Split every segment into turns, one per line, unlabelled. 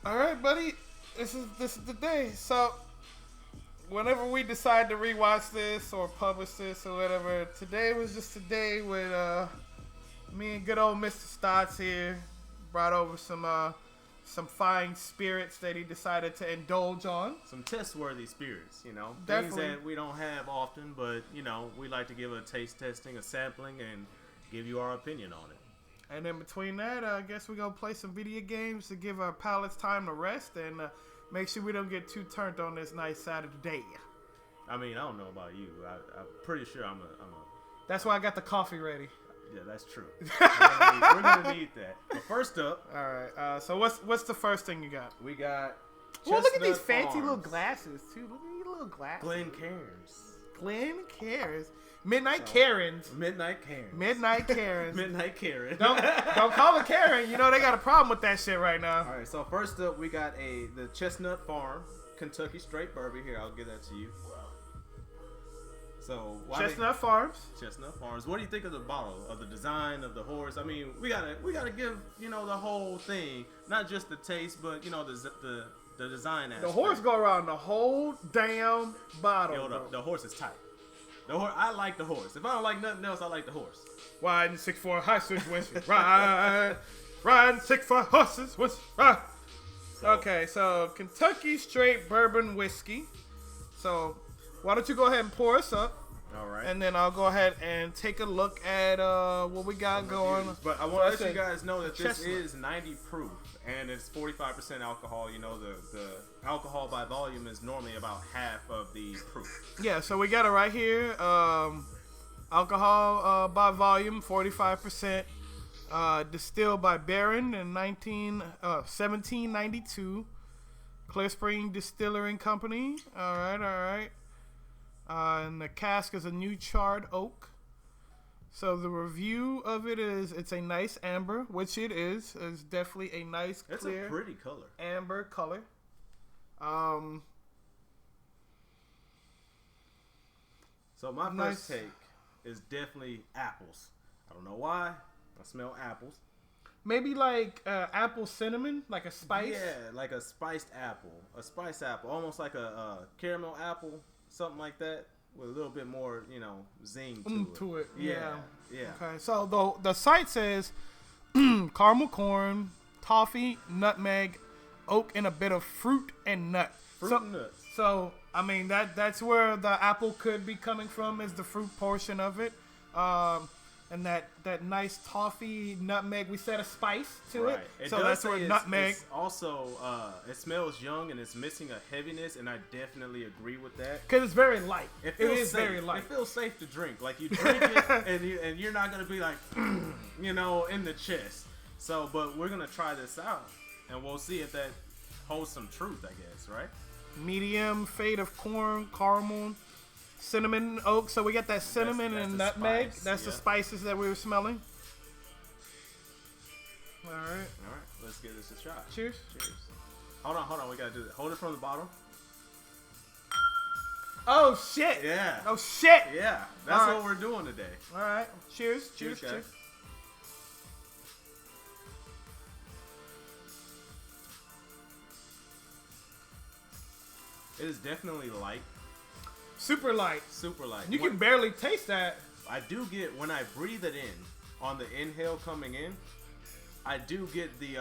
All right, buddy. This is the day. So, whenever we decide to rewatch this or publish this or whatever, today was just a day with me and good old Mr. Stotts here brought over some fine spirits that he decided to indulge on.
Some test-worthy spirits, you know.
Definitely.
Things that we don't have often, but, you know, we like to give a taste testing, a sampling, and give you our opinion on it.
And then between that, I guess we're going to play some video games to give our palates time to rest and make sure we don't get too turned on this nice Saturday.
I mean, I don't know about you. I'm pretty sure I'm a.
That's why I got the coffee ready.
Yeah, that's true. We're gonna need that. But first up.
All right. So what's the first thing you got?
We got.
Well, look at these
Chestnut
fancy
Farms.
little glasses too. Look at these little glasses.
Glen Cairns.
Glen Cairns. Midnight Karens.
Midnight Cairns.
Midnight Karens.
Midnight Karen.
Don't call it Karen. You know they got a problem with that shit right now.
All right. So first up, we got the Chestnut Farm Kentucky Straight Bourbon. Here, I'll give that to you. So
Chestnut Farms.
Chestnut Farms. What do you think of the bottle, of the design, of the horse? I mean, we gotta give the whole thing, not just the taste, but the design aspect.
The horse go around the whole damn bottle.
Yo, the horse is tight. I like the horse. If I don't like nothing else, I like the horse.
Riding 6'4" high switch whiskey. Riding 6'4" horses whiskey. Ride. Okay, so Kentucky Straight Bourbon Whiskey. So why don't you go ahead and pour us up?
All right.
And then I'll go ahead and take a look at what we got going.
But I want to let you guys know that this
Chestnut.
is 90 proof and it's 45% alcohol. You know, the alcohol by volume is normally about half of the proof.
Yeah, so we got it right here. Alcohol by volume, 45%. Distilled by Barron in 1792. Clear Spring Distilling Company. All right. And the cask is a new charred oak. So the review of it is it's a nice amber, which it is. It's definitely a nice clear.
It's a pretty color.
Amber color.
So my
Nice.
first take is definitely apples. I don't know why. I smell apples.
Maybe like apple cinnamon, like a spice.
Yeah, like a spiced apple. A spiced apple. Almost like a caramel apple. Something like that. With a little bit more, zing to it. Yeah.
Okay, so the site says caramel corn, toffee, nutmeg, oak, and a bit of fruit and nut.
And nuts.
So I mean that's where the apple could be coming from, is the fruit portion of it, and that nice toffee nutmeg. We said a spice to it, so that's where nutmeg.
It's also, it smells young and it's missing a heaviness, and I definitely agree with that.
Because it's very light.
It
is
safe.
very light.
It feels safe to drink. Like you drink it, and you're not gonna be like, in the chest. So, but we're gonna try this out, and we'll see if that holds some truth. I guess, right?
Medium fade of corn, caramel, cinnamon, oak. So we got that cinnamon
That's
and
the
nutmeg.
spice,
That's the
yeah.
spices that we were smelling. All right.
All right. Let's give this a shot.
Cheers.
Cheers. Hold on. We gotta do it. Hold it from the bottom.
Oh shit.
Yeah.
Oh shit.
Yeah. That's
All right.
what we're doing today.
All right. Cheers.
Cheers, guys.
Cheers.
It is definitely light.
Super light.
Super light.
You can barely taste that.
I do get, when I breathe it in, on the inhale coming in, I do get the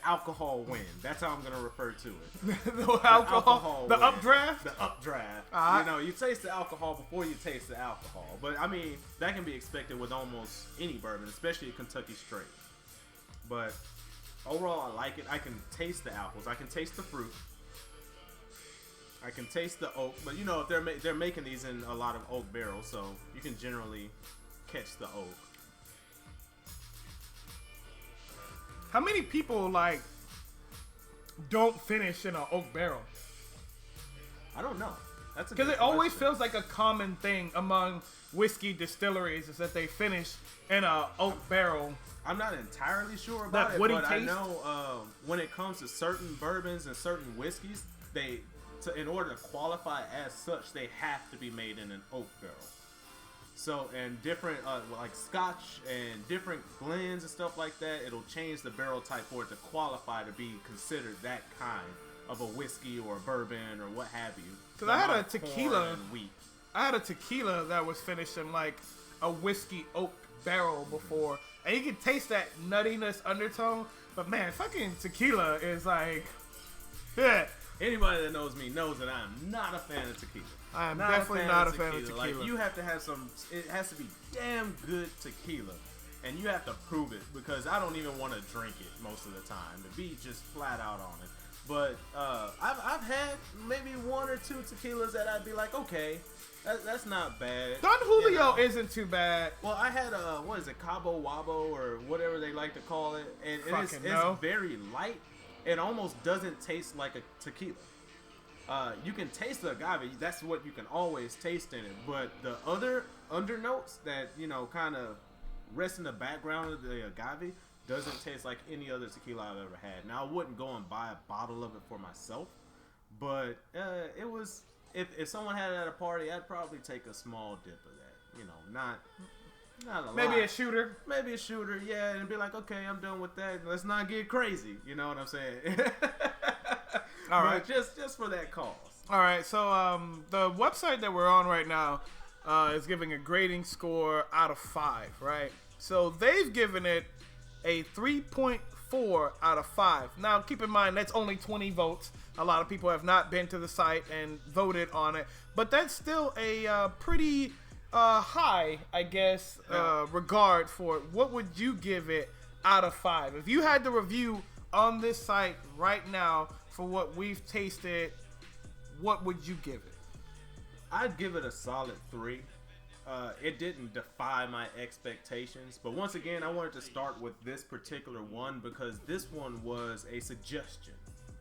alcohol wind. That's how I'm gonna refer to it.
The alcohol. The
wind.
updraft.
The updraft.
Uh-huh.
You taste the alcohol before you taste the alcohol. But I mean, that can be expected with almost any bourbon, especially a Kentucky Straight. But overall, I like it. I can taste the apples. I can taste the fruit. I can taste the oak, but if they're making these in a lot of oak barrels, so you can generally catch the oak.
How many people don't finish in an oak barrel?
I don't know. That's
Because it always feels like a common thing among whiskey distilleries is that they finish in an oak barrel.
I'm not entirely sure about
That
it,
woody
but I
taste?
know when it comes to certain bourbons and certain whiskeys, in order to qualify as such, they have to be made in an oak barrel. So, and different, like Scotch and different blends and stuff like that, it'll change the barrel type for it to qualify to be considered that kind of a whiskey or a bourbon or what have you.
Because I had a tequila. I had a tequila that was finished in like a whiskey oak barrel before. And you can taste that nuttiness undertone. But man, fucking tequila is like, yeah.
Anybody that knows me knows that I'm not a fan of tequila.
I am definitely not a fan of tequila.
Like, you have to have it has to be damn good tequila. And you have to prove it, because I don't even want to drink it most of the time. To be just flat out on it. But I've had maybe one or two tequilas that I'd be like, okay, that's not bad.
Don Julio isn't too bad.
Well, I had what is it, Cabo Wabo or whatever they like to call it. And it's very light. It almost doesn't taste like a tequila. You can taste the agave. That's what you can always taste in it. But the other undernotes that, kind of rest in the background of the agave doesn't taste like any other tequila I've ever had. Now, I wouldn't go and buy a bottle of it for myself. But it was... If someone had it at a party, I'd probably take a small dip of that. Not a lot.
Maybe a shooter.
Maybe a shooter, yeah, and be like, okay, I'm done with that. Let's not get crazy. You know what I'm saying? All right, just for that cause.
All right, so the website that we're on right now is giving a grading score out of 5, right? So they've given it a 3.4 out of 5. Now, keep in mind that's only 20 votes. A lot of people have not been to the site and voted on it, but that's still a pretty high, I guess, regard for it. What would you give it out of 5? If you had to review on this site right now for what we've tasted, what would you give it?
I'd give it a solid 3. It didn't defy my expectations, but once again, I wanted to start with this particular one because this one was a suggestion.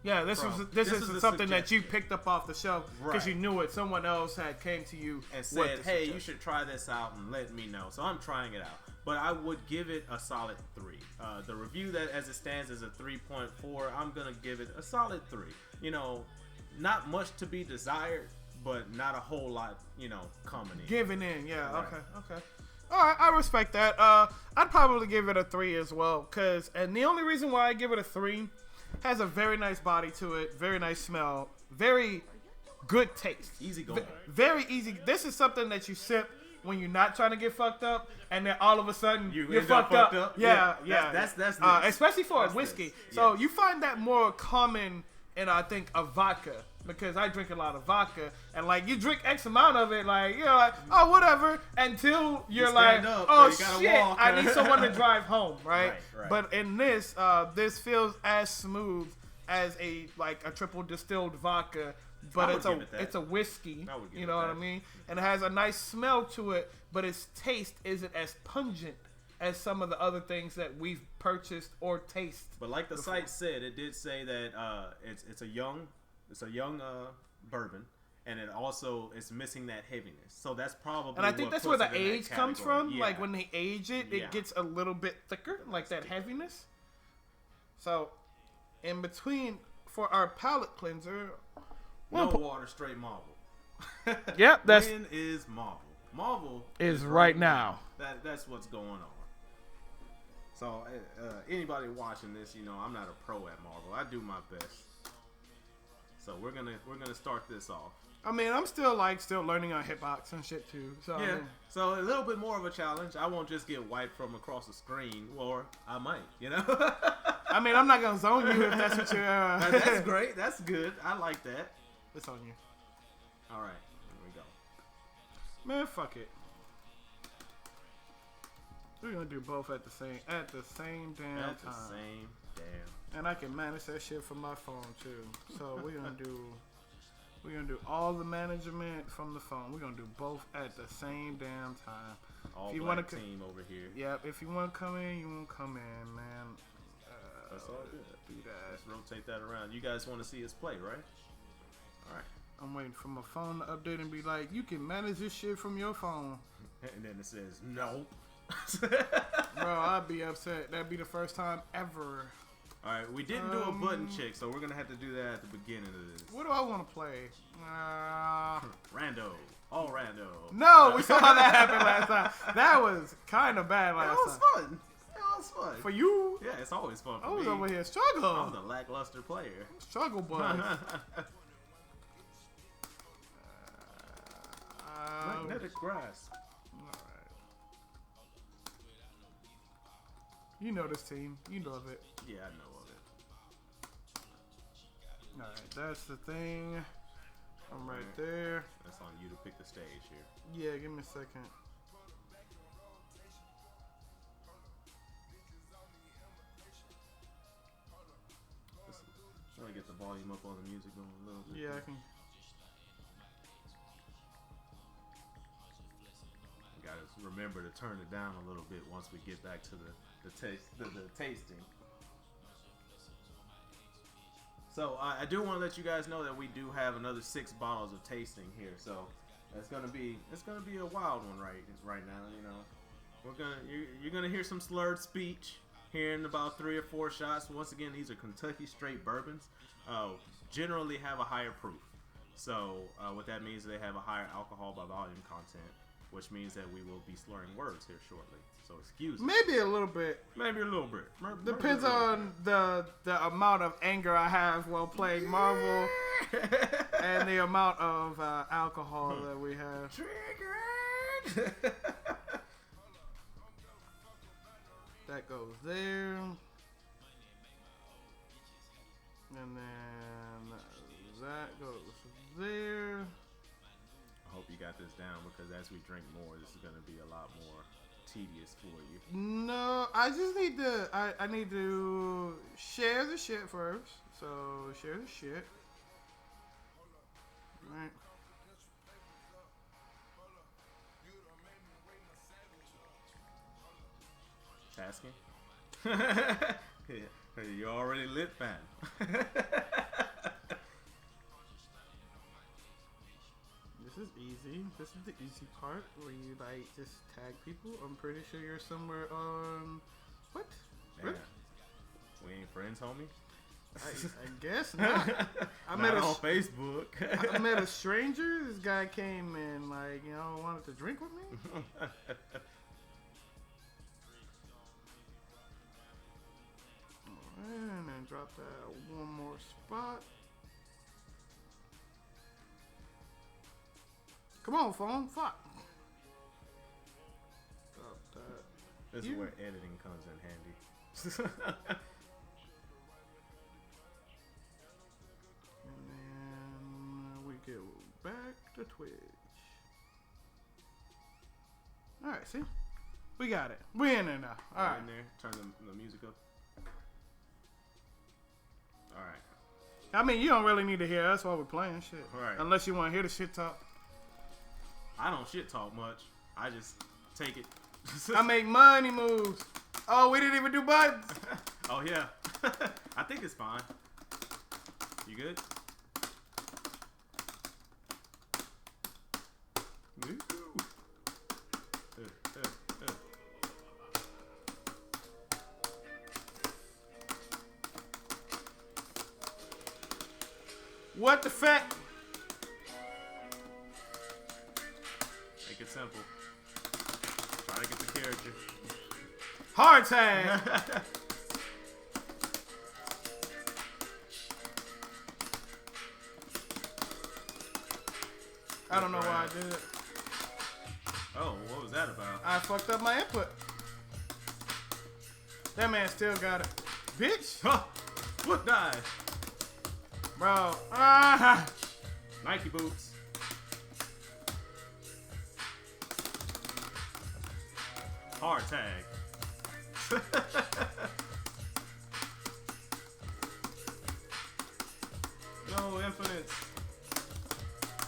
Yeah, this is something that you picked up off the shelf because you knew it. Someone else had came to you
and said, "Hey, you should try this out and let me know." So I'm trying it out, but I would give it a solid 3. The review that as it stands is a 3.4. I'm gonna give it a solid 3. Not much to be desired, but not a whole lot, coming in.
Giving in, yeah. Right. Okay. All right, I respect that. I'd probably give it a 3 as well, and the only reason why I give it a 3. Has a very nice body to it, very nice smell, very good taste.
Easy going.
Very easy. This is something that you sip when you're not trying to get fucked up, and then all of a sudden you're fucked up. Yeah.
That's nice.
Especially for a whiskey. So you find that more common in, I think, a vodka. Because I drink a lot of vodka, and like you drink X amount of it, like you're like, oh whatever, until you're like, oh shit, I need someone to drive home, right? But in this, this feels as smooth as a triple distilled vodka, but it's a whiskey, you know what I mean? And it has a nice smell to it, but its taste isn't as pungent as some of the other things that we've purchased or tasted.
But like the site said, it did say that it's a young bourbon, and it also is missing that heaviness. So that's probably.
And I think that's where the age comes from. Yeah. Like when they age it, it gets a little bit thicker, like that heaviness. So, in between for our palate cleanser,
no water, straight marble.
Yep, that's.
When is marble? Marble
is right now.
That's what's going on. So anybody watching this, I'm not a pro at marble. I do my best. So we're gonna start this off.
I mean, I'm still learning on hitbox and shit too. So
yeah, so a little bit more of a challenge. I won't just get wiped from across the screen, or I might,
I mean, I'm not gonna zone you if that's what you're.
That's great. That's good. I like that.
It's on you.
All right, here we go.
Man, fuck it. We're gonna do both at the same damn time.
At the same damn.
And I can manage that shit from my phone too. So we're gonna do all the management from the phone. We're gonna do both at the same damn time.
All if you black team over here.
Yeah, if you want to come in, you want to come in, man.
That's all good.
Do that.
Let's rotate that around. You guys want to see us play, right? All right.
I'm waiting for my phone to update and be like, you can manage this shit from your phone.
And then it says no.
Bro, I'd be upset. That'd be the first time ever.
All right, we didn't do a button check, so we're gonna have to do that at the beginning of this.
What do I want to play?
Rando, all rando.
No, we saw how that happened last time. That was kind of bad last time.
That was fun. That was fun.
For you?
Yeah, it's always fun for
I was
me.
over here struggling.
I'm the lackluster player.
Struggle bug.
Magnetic grass.
Alright. You know this team. You know of it.
Yeah, I know of it.
Alright, that's the thing. I'm right there.
That's on you to pick the stage here.
Yeah, give me a second.
Try to get the volume up on the music going a little bit.
Yeah, I can.
Gotta remember to turn it down a little bit once we get back to the tasting. So I do want to let you guys know that we do have another 6 bottles of tasting here. So it's gonna be a wild one right now. You know, you're gonna hear some slurred speech here in about 3 or 4 shots. Once again, these are Kentucky straight bourbons. Generally have a higher proof. So what that means is they have a higher alcohol by volume content, which means that we will be slurring words here shortly. So excuse me.
Maybe a little bit.
Maybe a little bit.
Depends on the amount of anger I have while playing Marvel and the amount of alcohol that we have.
Triggered!
That goes there. And then that goes there.
I hope you got this down because as we drink more, this is going to be a lot more tedious for you.
No, I just need to. I need to share the shit first. So share the shit. Right.
Tasking? You already lit, fan.
This is easy. This is the easy part where you like just tag people. I'm pretty sure you're somewhere on what?
Really? We ain't friends, homie.
I guess not. I met
on Facebook.
I met a stranger. This guy came and wanted to drink with me. And then drop that one more spot. Come on, phone. Fuck. Drop that.
This is where editing comes in handy.
And then we go back to Twitch. Alright, see? We got it. We in there now. Alright.
In there. Turn the music up. Alright.
I mean, you don't really need to hear us while we're playing shit.
Right.
Unless you want to hear the shit talk.
I don't shit talk much. I just take it.
I make money moves. Oh, we didn't even do buttons.
Oh, yeah. I think it's fine. You good?
What the fuck?
Make it simple. Try to get the character.
Hard tag. I don't know why I did it.
Oh, what was that about?
I fucked up my input. That man still got it. Bitch.
Huh. Foot dive.
Bro.
Nike boots. Hard tag. No infinites.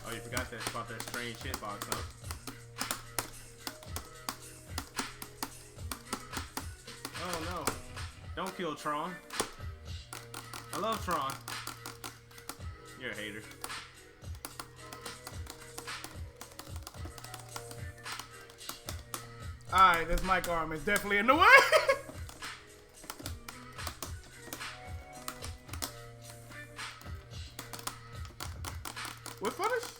Oh, you forgot that about that strange hitbox, huh? Oh no. Don't kill Tron. I love Tron. You're a hater.
Alright, this mic arm is definitely in the way. We're finished?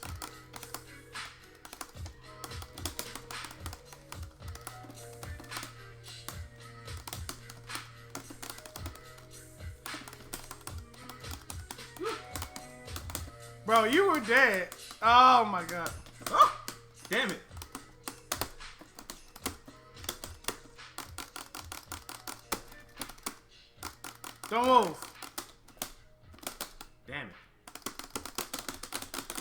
Bro, you were dead. Oh my god.
Oh, damn it.
Don't move.
Damn it.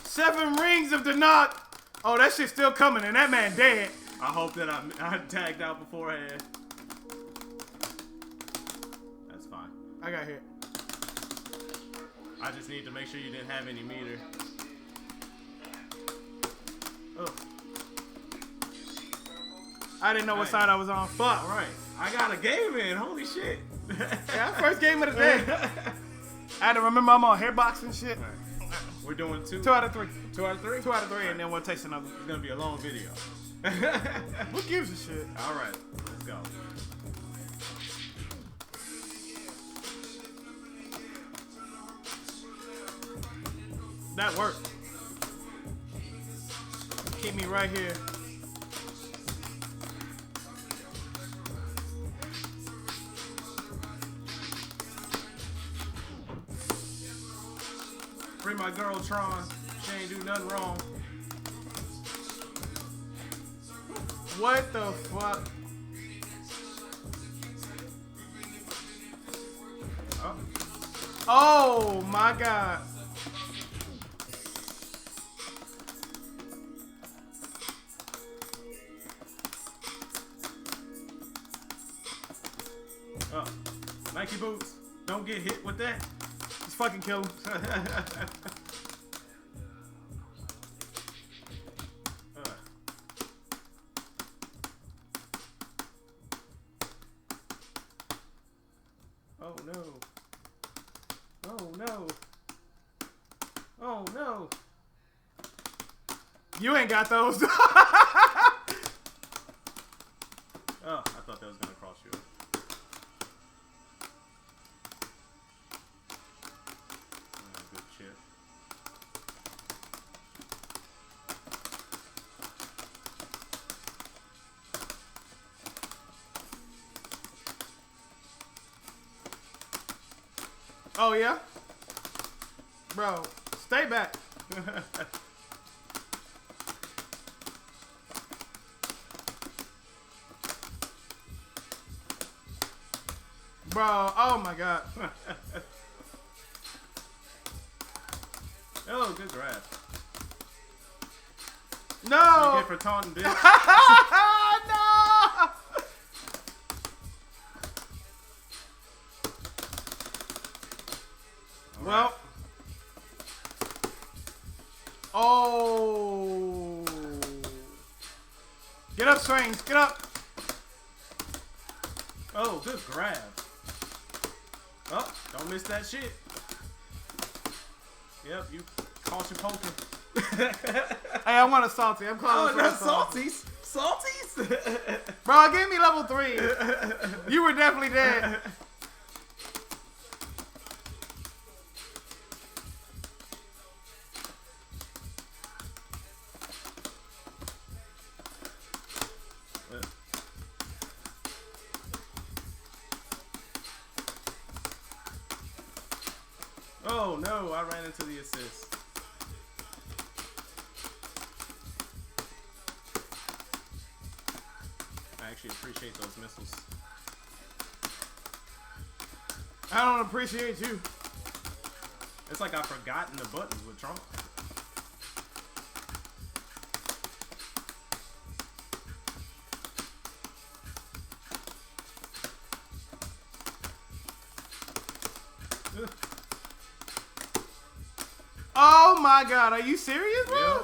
7 rings of the knot. Oh, that shit's still coming, and that man dead.
I hope that I tagged out beforehand. That's fine.
I got hit.
I just need to make sure you didn't have any meter. Oh.
I didn't know what side I was on. Fuck.
All right. I got a game in. Holy shit.
Yeah, first game of the day. I had to remember I'm on hairbox and shit.
Right. We're doing 2
2 out of 3.
2 out of 3?
2 out of 3, and then we'll taste another.
It's gonna be a long video.
Who gives a shit?
All right, let's go.
That worked. Keep me right here.
Free my girl Tron. She ain't do nothing wrong.
What the fuck?
Oh.
Oh my god.
Oh. Nike boots. Don't get hit with that.
Just fucking kill him.
Oh no. Oh no. Oh no.
You ain't got those.
Oh, I thought that was gonna cross you. Good chip.
Oh yeah? Bro, stay back. Bro, oh my god.
Oh, good grab.
No!
You get for taunting, bitch.
No! Well. Oh. Get up, Strange. Get up.
Oh, good grab. Oh, don't miss that shit. Yep, you caution poking.
Hey, I want a salty. I'm calling for a salty.
salties. Salties?
Bro, give me level 3. You were definitely dead.
Oh no, I ran into the assist. I actually appreciate those missiles.
I don't appreciate you.
It's like I've forgotten the buttons with Trump.
Oh my god, are you serious, bro?
Yeah.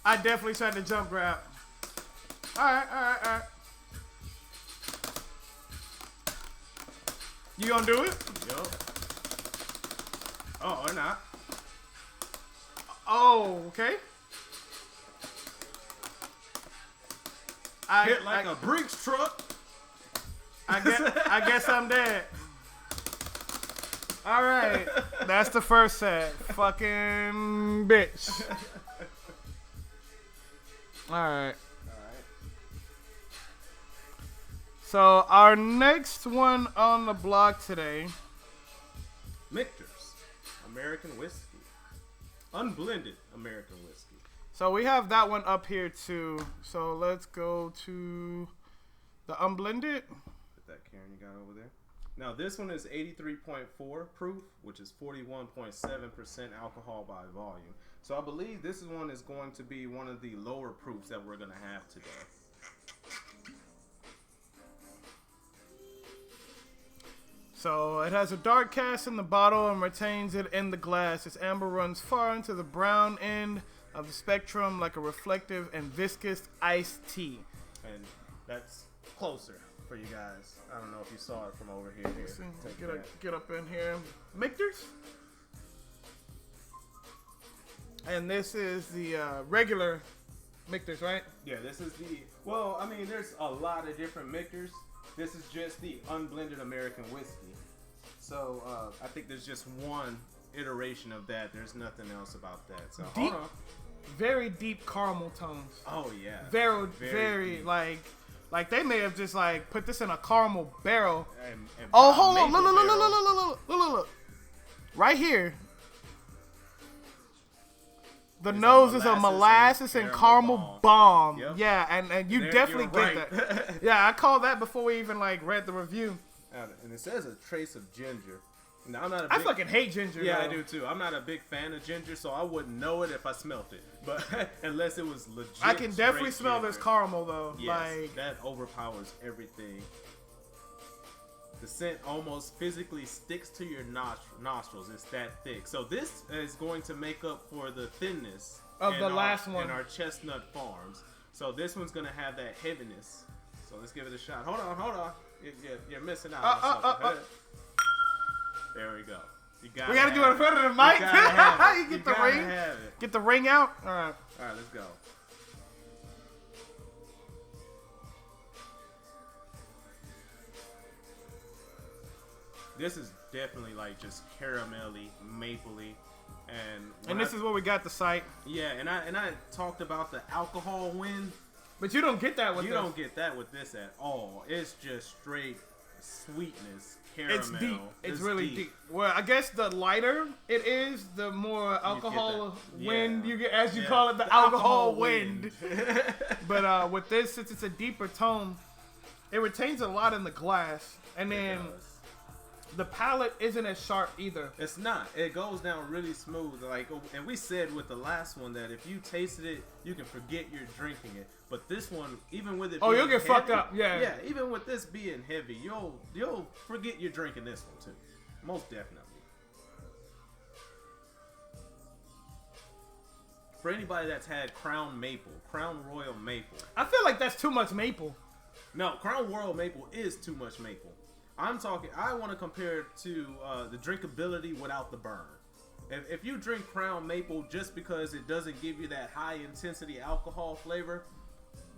I definitely tried to jump grab. Alright. You gonna do it?
Yup. Oh, or not.
Oh, okay.
Hit like a Brinks truck.
I guess I'm dead. All right, that's the first set. Fucking bitch. All right. So our next one on the block today,
Michter's American whiskey, unblended American whiskey.
So we have that one up here too. So let's go to the unblended.
Put that Karen you got over there. Now this one is 83.4 proof, which is 41.7% alcohol by volume. So I believe this one is going to be one of the lower proofs that we're going to have today.
So it has a dark cast in the bottle and retains it in the glass. Its amber runs far into the brown end of the spectrum like a reflective and viscous iced tea.
And that's closer for you guys. I don't know if you saw it from over here.
Get up in here. Michter's. And this is the regular Michter's, right?
Yeah, this is the... Well, I mean, there's a lot of different Michter's. This is just the unblended American whiskey. So I think there's just one iteration of that. There's nothing else about that. So
deep,
hold on.
Very deep caramel tones.
Oh yeah.
Very like they may have just like put this in a caramel barrel.
And
oh, hold on, look. Right here. The nose is a molasses and caramel bomb. Yep. Yeah, and you definitely get that. Yeah, I called that before we even like read the review.
And it says a trace of ginger. Now,
I fucking hate ginger.
Yeah,
though.
I do too. I'm not a big fan of ginger, so I wouldn't know it if I smelt it. But unless it was legit.
I can definitely smell this caramel though.
Yes,
like
that overpowers everything. The scent almost physically sticks to your nostrils. It's that thick. So this is going to make up for the thinness
of the last one
in our Chestnut Farms. So this one's going to have that heaviness. So let's give it a shot. Hold on. You're missing out on something. There we go. We got to
do it in front of the mic. You get the ring. Get the ring out. All right,
let's go. This is definitely like just caramelly, mapley, and
this is where we got the sight.
Yeah, and I talked about the alcohol wind,
but you don't get that with
this. You don't get that with this at all. It's just straight sweetness, caramel.
It's deep. It's really deep. Well, I guess the lighter it is, the more alcohol wind you get, as you call it, the alcohol wind. But with this, since it's a deeper tone, it retains a lot in the glass, and then. The palate isn't as sharp either.
It's not. It goes down really smooth. Like, and we said with the last one that if you tasted it, you can forget you're drinking it. But this one, even with it,
you'll get
heavy,
fucked up. Yeah.
Yeah. Even with this being heavy, you'll forget you're drinking this one too. Most definitely. For anybody that's had Crown Royal Maple.
I feel like that's too much maple.
No, Crown Royal Maple is too much maple. I want to compare it to the drinkability without the burn. If you drink Crown Maple just because it doesn't give you that high intensity alcohol flavor,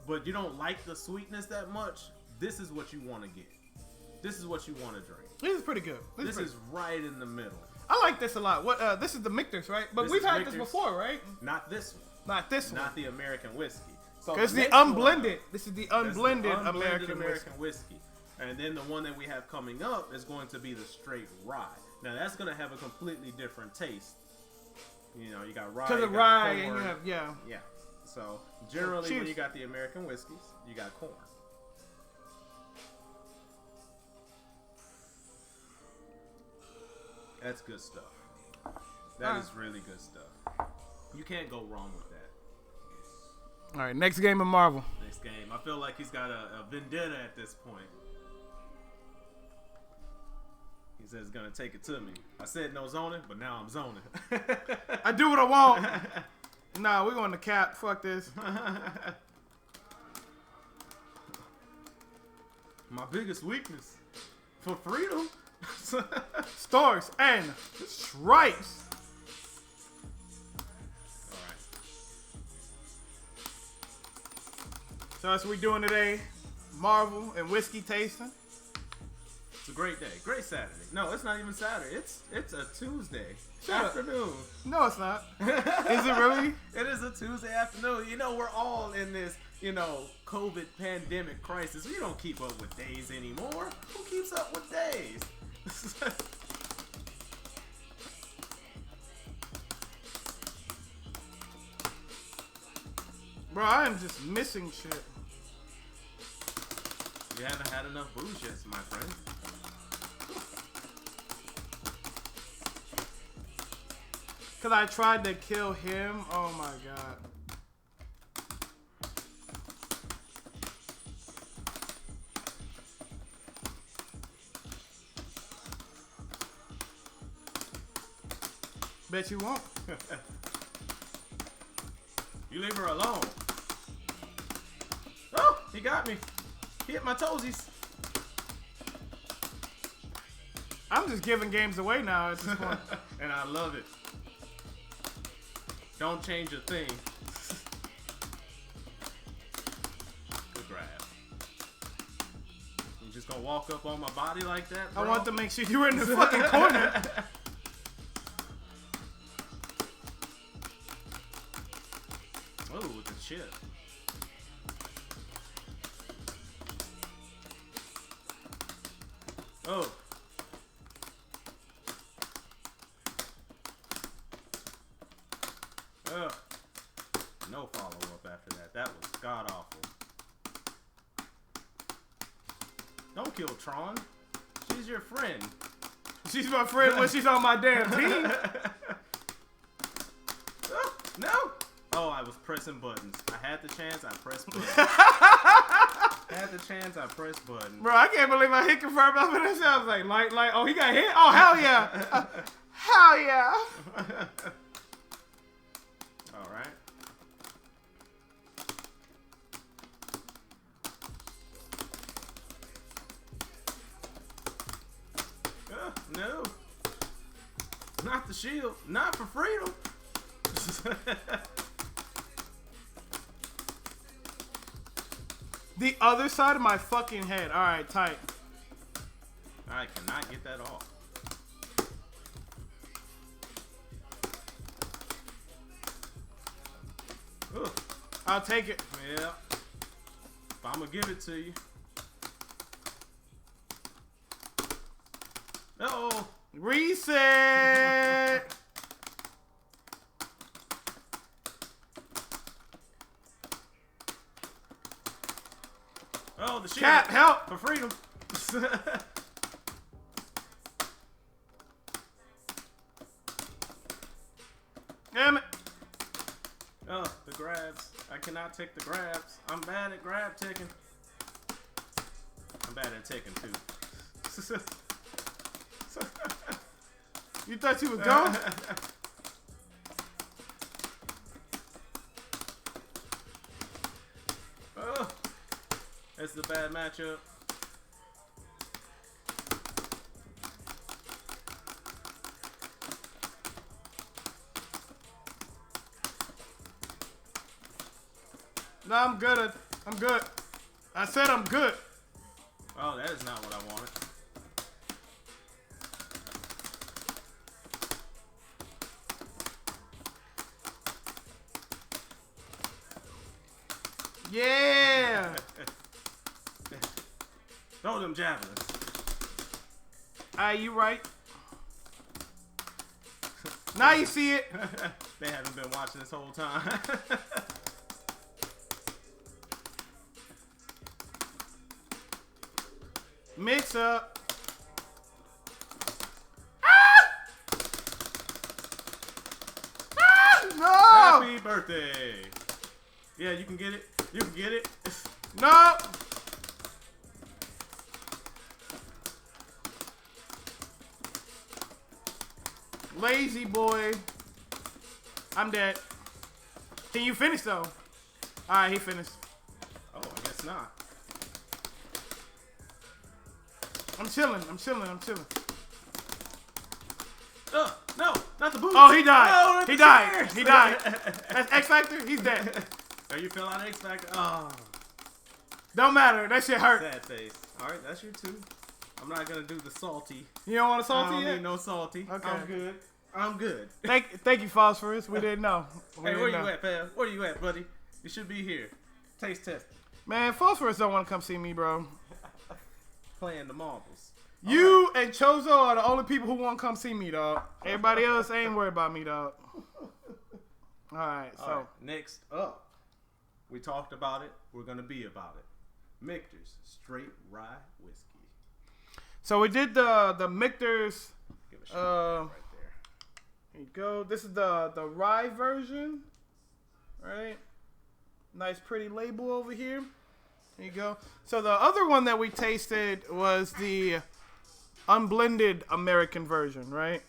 but you don't like the sweetness that much, this is what you want to get. This is what you want to drink.
This is pretty good.
This is right in the middle.
I like this a lot. What? This is the Michter's, right? But we've had this before, right?
Not this one.
Not this one.
Not the American whiskey.
Because the unblended. This is the unblended American
whiskey. And then the one that we have coming up is going to be the straight rye. Now that's going to have a completely different taste. You know, you got rye.
To the rye, and you have yeah.
So generally, when you got the American whiskeys, you got corn. That's good stuff. That is really good stuff. You can't go wrong with that.
All right, next game of Marvel.
Next game. I feel like he's got a vendetta at this point. He says he's going to take it to me. I said no zoning, but now I'm zoning.
I do what I want. Nah, we're going to cap. Fuck this.
My biggest weakness for freedom.
Stars and stripes.
All right.
So that's what we're doing today. Marvel and whiskey tasting.
It's a great day. Great Saturday. No, it's not even Saturday. It's a Tuesday
Shut
afternoon.
Up. No, it's not. Is it really?
It is a Tuesday afternoon. You know, we're all in this, COVID pandemic crisis. We don't keep up with days anymore. Who keeps up with days?
Bro, I am just missing shit.
You haven't had enough booze yet, my friend.
Cause I tried to kill him. Oh my god. Bet you won't.
You leave her alone. Oh, he got me. He hit my toesies.
I'm just giving games away now at this point.
And I love it. Don't change a thing. Good grab. You just gonna walk up on my body like that, bro?
I want to make sure you were in the fucking corner.
Oh, with the chip. Oh. No follow-up after that. That was god-awful. Don't kill Tron. She's your friend.
She's my friend when she's on my damn team.
Oh, no! Oh, I was pressing buttons. I had the chance, I pressed buttons. Had the chance, I pressed buttons.
Bro, I can't believe I hit confirm up in this. I was like, light. Oh, he got hit? Oh, hell yeah. Hell yeah.
All right. No. Not the shield. Not for freedom.
The other side of my fucking head. All right, tight.
I cannot get that off. Ugh.
I'll take it.
Yeah. If I'm gonna give it to you. Uh-oh.
Reset.
Oh, the shield.
Cap, help.
For freedom.
Damn it.
Oh, the grabs. I cannot take the grabs. I'm bad at grab taking. I'm bad at taking too.
You thought you was gone?
Oh, that's the bad matchup.
No, I'm good. I'm good. I said I'm good.
Oh, that is not what I wanted.
Yeah.
Throw them javelins.
You right. Now you see it.
They haven't been watching this whole time.
Mix up. No!
Happy birthday. Yeah, you can get it. You can get it.
No! Lazy boy. I'm dead. Can you finish though? Alright, he finished.
Oh, I guess not.
I'm chilling. I'm chilling. I'm chilling.
No, not the boots.
Oh, he died.
No,
he died.
chairs.
He died. That's X Factor. He's dead.
Oh, you fell out of X Factor? Oh.
Don't matter. That shit hurt.
Sad face. Alright, that's your two. I'm not gonna do the salty.
You don't want a
I
salty
don't
yet?
need no salty.
Okay.
I'm good.
Thank you, Phosphorus. We didn't know.
Hey, where you at, fam? Where you at, buddy? You should be here. Taste test.
Man, Phosphorus don't want to come see me, bro.
Playing the marbles.
You and Chozo are the only people who want to come see me, dog. Everybody else ain't worried about me, dog. All right, so.
All right, next up, we talked about it. We're going to be about it. Michter's Straight Rye Whiskey.
So we did the Michter's.
Give a shot right there.
Here you go. This is the rye version, right? Nice, pretty label over here. There you go. So the other one that we tasted was the Unblended American version, right?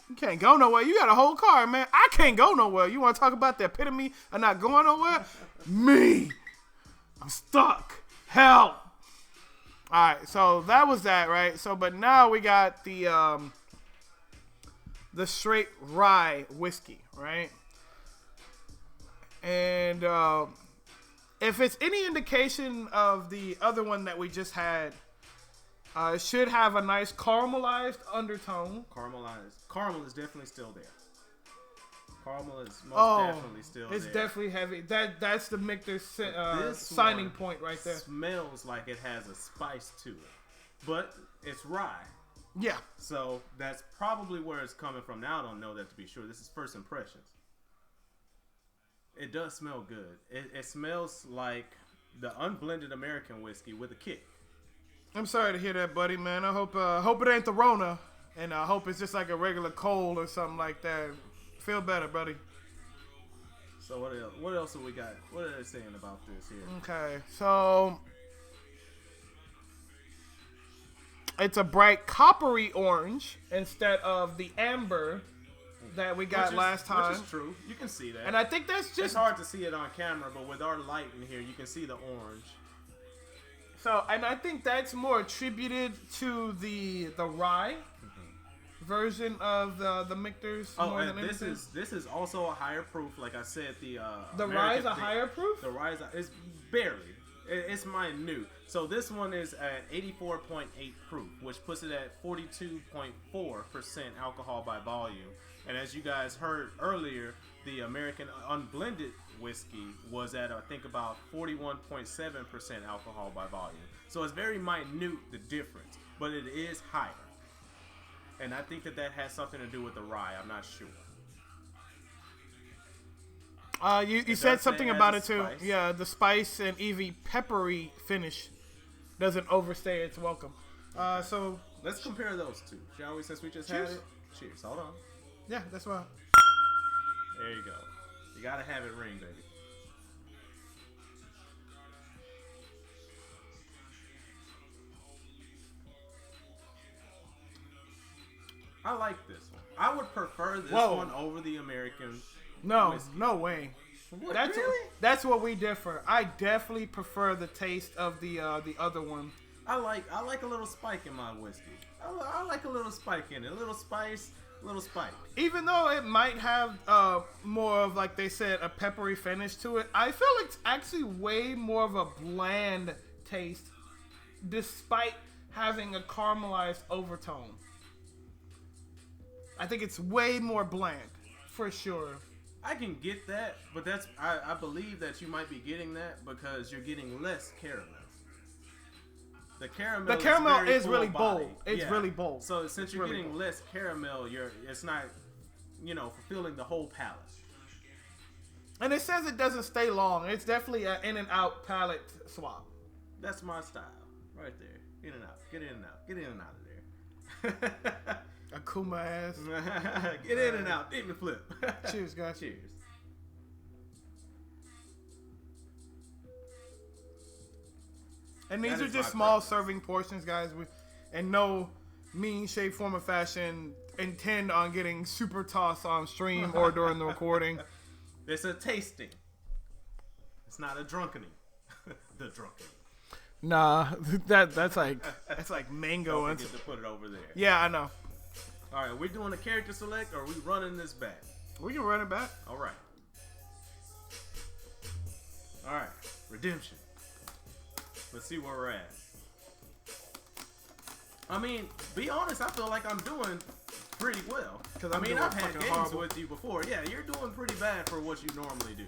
You can't go nowhere. You got a whole car, man. I can't go nowhere. You want to talk about the epitome of not going nowhere? Me. I'm stuck. Hell. All right, so that was that, right? So, but now we got the straight rye whiskey, right? And if it's any indication of the other one that we just had, it should have a nice caramelized undertone.
Caramel is definitely still there. Caramel is most definitely still there.
It's definitely heavy. That's the Michter's
This
signing point right there.
Smells like it has a spice to it, but it's rye.
Yeah.
So that's probably where it's coming from. Now I don't know that to be sure. This is first impressions. It does smell good. It smells like the unblended American whiskey with a kick.
I'm sorry to hear that, buddy, man. I hope it ain't the Rona, and I hope it's just like a regular cold or something like that. Feel better, buddy.
So what else? What else have we got? What are they saying about this here?
Okay, so it's a bright coppery orange instead of the amber that we got last time.
Which is true. You can see that.
And I think that's just...
It's hard to see it on camera, but with our light in here, you can see the orange.
So, and I think that's more attributed to the rye version of the Michter's.
Oh, and this is also a higher proof. Like I said, the
rye is a higher proof?
The rye is barely. It's minute. So this one is at 84.8 proof, which puts it at 42.4% alcohol by volume. And as you guys heard earlier, the American Unblended whiskey was at, I think, about 41.7% alcohol by volume. So it's very minute, the difference, but it is higher. And I think that has something to do with the rye. I'm not sure.
You said something about it too. Spice. Yeah, the spice and even peppery finish doesn't overstay its welcome. So
let's compare those two, shall we? Since we just had it. Cheers. Hold on.
Yeah, that's right.
There you go. You gotta have it ring, baby. I like this one. I would prefer this one over the American whiskey.
No way.
What, really?
That's what we differ. I definitely prefer the taste of the other one.
I like a little spike in my whiskey. I like a little spike in it. A little spice. Little spike.
Even though it might have more of, like they said, a peppery finish to it, I feel it's actually way more of a bland taste, despite having a caramelized overtone. I think it's way more bland, for sure.
I can get that, but I believe that you might be getting that because you're getting less caramel. The caramel
is really bold. It's really bold.
So since you're getting less caramel, it's not, fulfilling the whole palate.
And it says it doesn't stay long. It's definitely an in and out palate swap.
That's my style, right there. In and out. Get in and out. Get in and out of there.
Akuma ass.
Get in and out. Eat me flip.
Cheers, guys.
Cheers.
And these are just small serving portions, guys. In no mean, shape, form, or fashion intend on getting super tossed on stream or during the recording.
It's a tasting. It's not a drunkening. The drunkening.
Nah, that's like mango.
Don't forget to put it over there.
Yeah, I know.
All right, are we doing a character select or are we running this back?
We can run it back.
All right. All right, redemption. Let's see where we're at. I mean, be honest, I feel like I'm doing pretty well.
Because
I mean, I've had games
horrible
with you before. Yeah, you're doing pretty bad for what you normally do.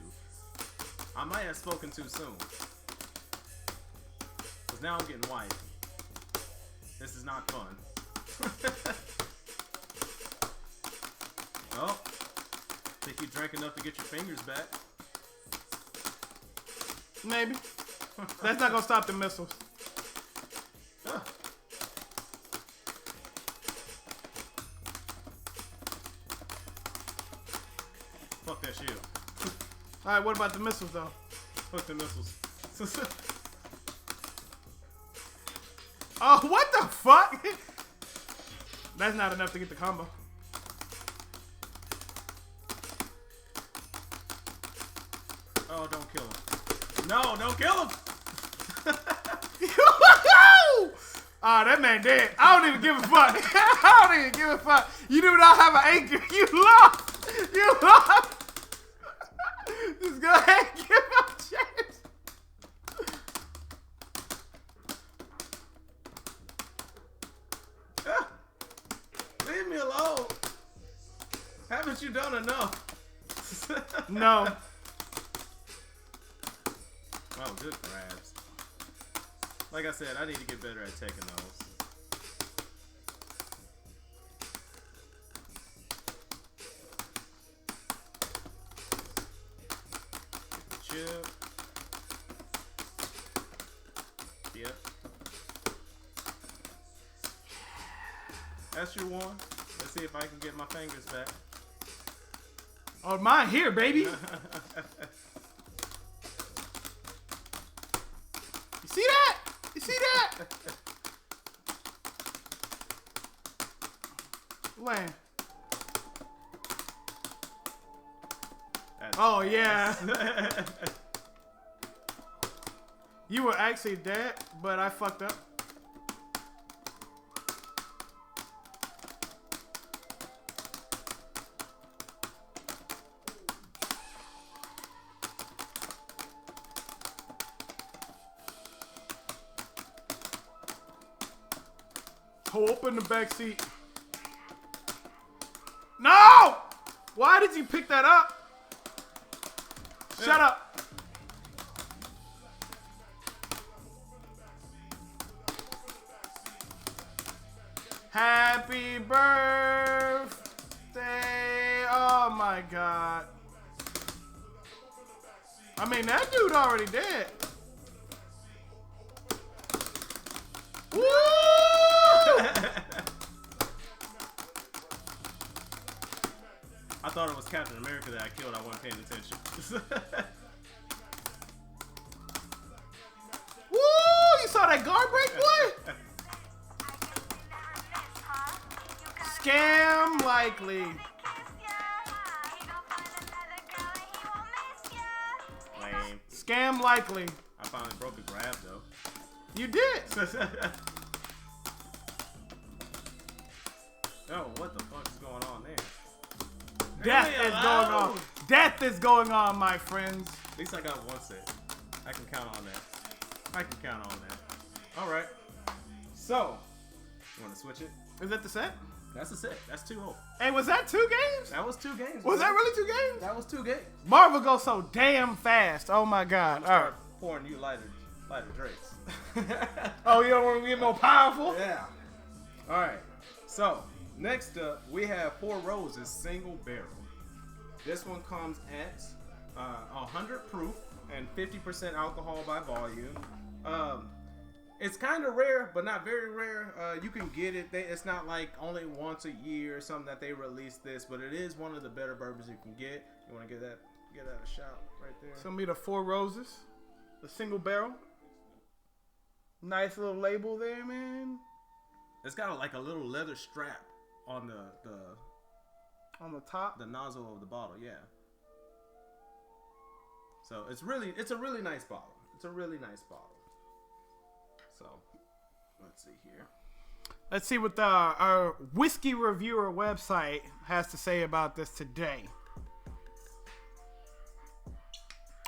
I might have spoken too soon. Because now I'm getting white. This is not fun. Oh. Think you drank enough to get your fingers back?
Maybe. That's not gonna stop the missiles.
Huh. Fuck that shield.
Alright, what about the missiles though?
Fuck the missiles.
Oh, what the fuck? That's not enough to get the combo.
Oh, don't kill him. No, don't kill him!
Ah, that man dead. I don't even give a fuck. I don't even give a fuck. You do not have an anchor. You lost. You lost. Just go ahead and give him a chance.
Leave me alone. Haven't you done enough?
No.
Oh, good grabs. Like I said, I need to get better at taking those. Chip. Yep. That's your one. Let's see if I can get my fingers back.
Oh, mine here, baby. You see that? You see that? Land. Oh, yeah. You were actually dead, but I fucked up. Open the back seat. No! Why did you pick that up? Shut up. Happy birthday. Oh my God. I mean, that dude already dead. Woo!
I thought it was Captain America that I killed. I wasn't paying attention.
Woo! You saw that guard break, boy? Scam likely.
Lame.
Scam likely.
I finally broke a grab though.
You did.
Oh, what the fuck is going on there?
Death is going on. Death is going on, my friends.
At least I got one set. I can count on that. I can count on that. All right. So, you want to switch it?
Is that the set?
That's a set. That's 2-0.
Hey, was that 2 games?
That was 2 games.
Was that really 2 games?
That was 2 games.
Marvel goes so damn fast. Oh my God. All right.
Pouring you lighter drinks.
Oh, you don't want to get more powerful?
Yeah. All right. So, next up, we have Four Roses Single Barrel. This one comes at 100 proof and 50% alcohol by volume. It's kind of rare, but not very rare. You can get it. It's not like only once a year or something that they release this, but it is one of the better bourbons you can get. You want to get that a shot right there.
So me the Four Roses, the single barrel. Nice little label there, man.
It's got like a little leather strap on the
on the top,
the nozzle of the bottle. Yeah. So it's a really nice bottle. It's a really nice bottle. So let's see here.
Let's see what our whiskey reviewer website has to say about this today.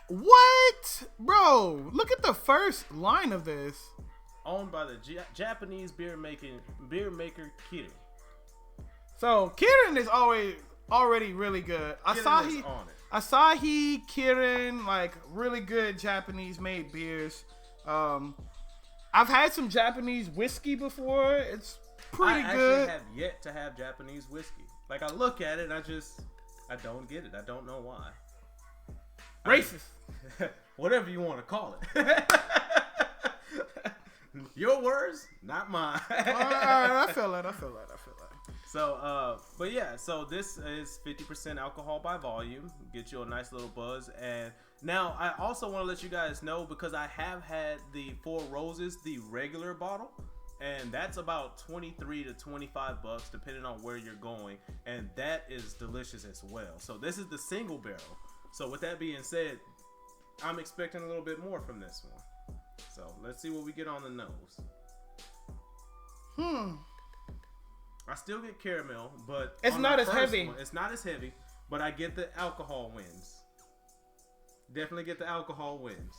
What? Bro, look at the first line of this.
owned by the Japanese beer maker Kirin.
So Kirin is already really good. Asahi, Kirin, like really good Japanese made beers. I've had some Japanese whiskey before. It's pretty good.
I actually have yet to have Japanese whiskey. Like I look at it, and I don't get it. I don't know why.
Racist.
Whatever you want to call it. Your words, not mine.
All right, I feel that.
So, but yeah, so this is 50% alcohol by volume. Get you a nice little buzz. And now I also want to let you guys know, because I have had the Four Roses, the regular bottle, and that's about $23 to $25 depending on where you're going, and that is delicious as well. So this is the single barrel. So with that being said, I'm expecting a little bit more from this one. So let's see what we get on the nose. I still get caramel, but
it's not as heavy.
It's not as heavy, but I get the alcohol wins. Definitely get the alcohol wins.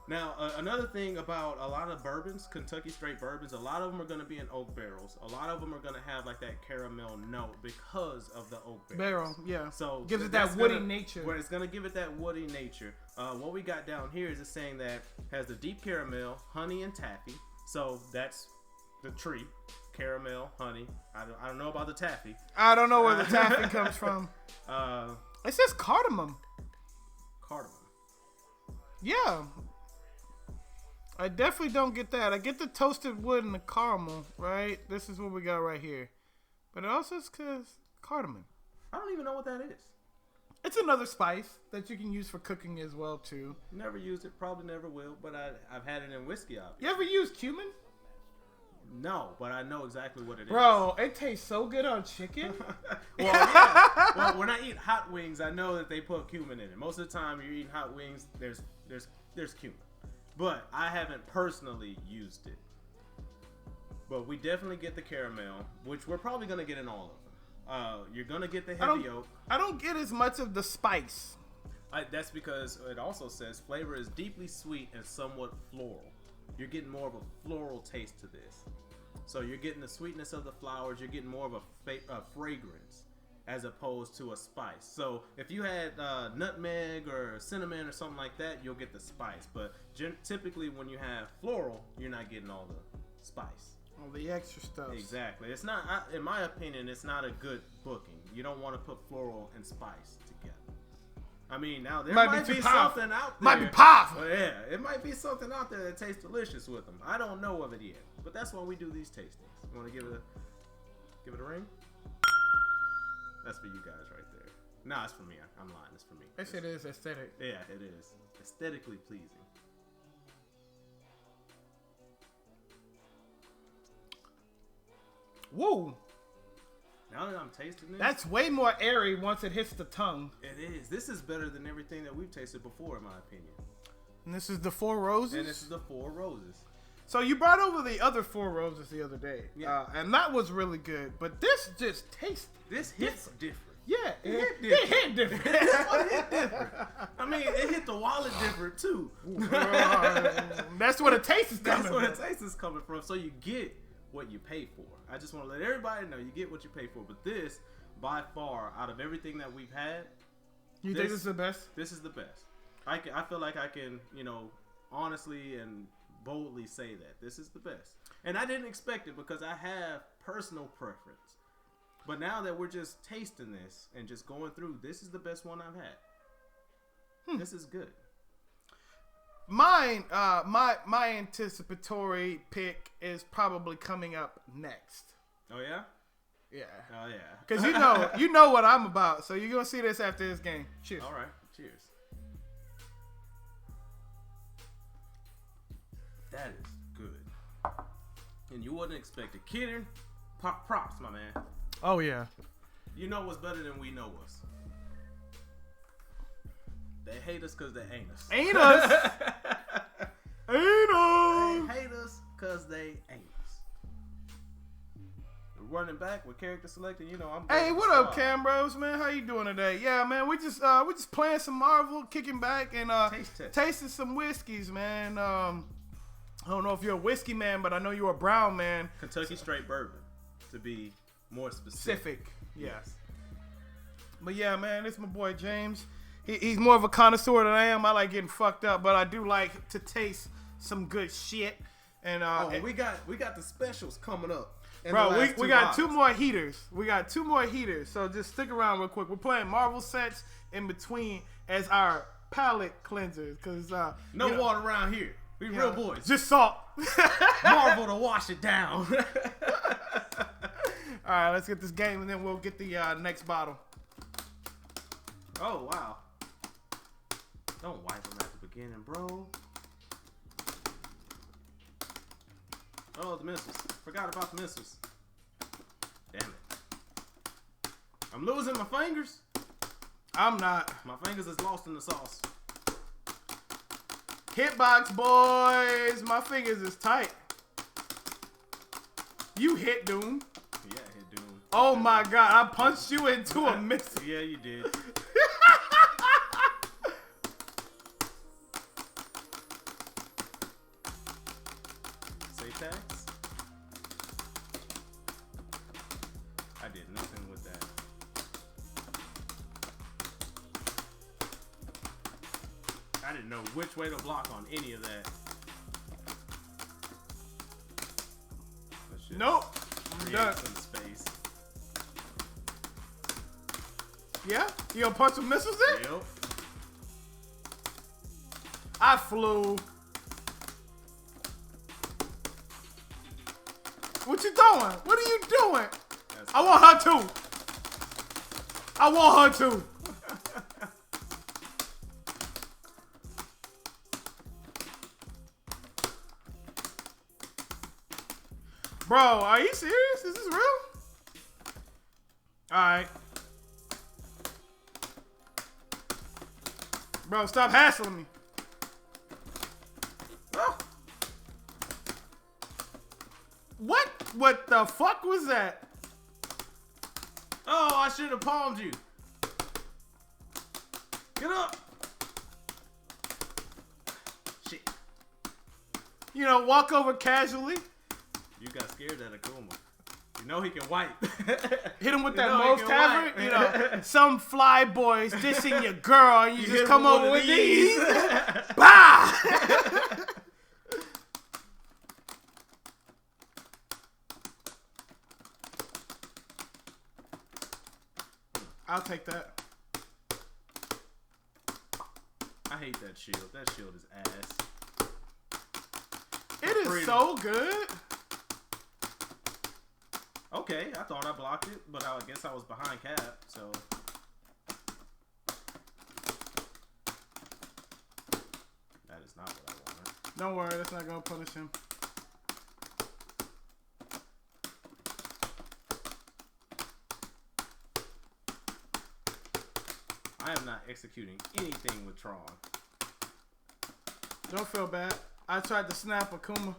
Now, another thing about a lot of bourbons, Kentucky straight bourbons, a lot of them are going to be in oak barrels. A lot of them are going to have like that caramel note because of the oak
barrel. Yeah.
So
gives it that woody nature.
Where it's going to give it that woody nature. What we got down here is it's saying that has the deep caramel, honey, and taffy. So that's the tree, caramel, honey. I don't know about the taffy.
I don't know where the taffy comes from. It says cardamom.
Cardamom.
Yeah. I definitely don't get that. I get the toasted wood and the caramel, right? This is what we got right here. But it also says cardamom.
I don't even know what that is.
It's another spice that you can use for cooking as well, too.
Never used it. Probably never will. But I've had it in whiskey, obviously.
You ever use cumin?
No, but I know exactly what it is.
Bro, it tastes so good on chicken.
Well, yeah. Well, when I eat hot wings, I know that they put cumin in it. Most of the time you're eating hot wings, there's cumin. But I haven't personally used it. But we definitely get the caramel, which we're probably going to get in all of them. You're going to get the heavy oak.
I don't get as much of the spice.
That's because it also says flavor is deeply sweet and somewhat floral. You're getting more of a floral taste to this. So you're getting the sweetness of the flowers. You're getting more of a fragrance as opposed to a spice. So if you had nutmeg or cinnamon or something like that, you'll get the spice. But typically when you have floral, you're not getting all the spice.
All the extra stuff.
Exactly. It's not, in my opinion, it's not a good booking. You don't want to put floral and spice together. I mean, now there might be something out there.
Might be powerful.
Yeah, it might be something out there that tastes delicious with them. I don't know of it yet, but that's why we do these tastings. You want to give it a ring? That's for you guys right there. Nah, it's for me. I'm lying. It's for me.
That shit is aesthetic.
Yeah, it is. Aesthetically pleasing.
Woo!
Now that I'm tasting this,
that's way more airy once it hits the tongue.
It is. This is better than everything that we've tasted before, in my opinion.
And this is the Four Roses?
And this is the Four Roses.
So you brought over the other Four Roses the other day.
Yeah.
And that was really good. But this just tastes...
This hits different.
Yeah,
it
hit different.
It hit different. I mean, it hit the wallet different, too.
That's what a taste is coming from.
That's where the taste is coming from. So you get what you pay for. I just want to let everybody know you get what you pay for. But this, by far, out of everything that we've had,
you think this is the best?
This is the best. I feel like I can, honestly and boldly say that this is the best. And I didn't expect it because I have personal preference. But now that we're just tasting this and just going through, this is the best one I've had. This is good.
Mine, my anticipatory pick is probably coming up next.
Oh yeah?
Yeah.
Oh yeah.
Because you know what I'm about, so you're gonna see this after this game. Cheers.
All right. Cheers. That is good. And you wouldn't expect it. Kidding? Props, my man.
Oh yeah.
You know what's better than we know us. They hate us because they ain't us.
Ain't us. Ain't us.
They hate us because they ain't us. running back with character selecting. You know, I'm.
Hey, what up, Cam Bros, man? How you doing today? Yeah, man, we just playing some Marvel, kicking back and tasting some whiskeys, man. I don't know if you're a whiskey man, but I know you're a brown man.
Kentucky straight bourbon, to be more specific.
Yes. But yeah, man, it's my boy James. He's more of a connoisseur than I am. I like getting fucked up, but I do like to taste some good shit. And
we got the specials coming up.
Bro, we got two more heaters. We got two more heaters. So just stick around real quick. We're playing Marvel sets in between as our palate cleansers. Cause
no water around here. We real boys.
Just salt.
Marvel to wash it down.
All right, let's get this game and then we'll get the next bottle.
Oh wow! Don't wipe them at the beginning, bro. Oh, the missiles. Forgot about the missiles. Damn it. I'm losing my fingers.
I'm not.
My fingers is lost in the sauce.
Hitbox, boys. My fingers is tight. You hit Doom.
Yeah, I hit Doom.
Oh my god, I punched you into a missile.
Yeah, you did. Tax? I did nothing with that. I didn't know which way to block on any of that.
Nope. I'm done.
Some space.
Yeah? You gonna punch some missiles in?
Yep.
I flew. What you doing? What are you doing? I want her too. I want her too. Bro, are you serious? Is this real? Alright. Bro, stop hassling me. What the fuck was that?
Oh, I should have palmed you. Get up. Shit.
You know, walk over casually.
You got scared at Akuma. You know he can wipe.
Hit him with that most tavern. You know, some fly boys dissing your girl and you just come over with these. Bah! I'll take that.
I hate that shield. That shield is ass.
It is so good.
Okay, I thought I blocked it, but I guess I was behind Cap, so. That is not what I wanted.
Don't worry, that's not going to punish him.
I am not executing anything with Tron.
Don't feel bad. I tried to snap Akuma.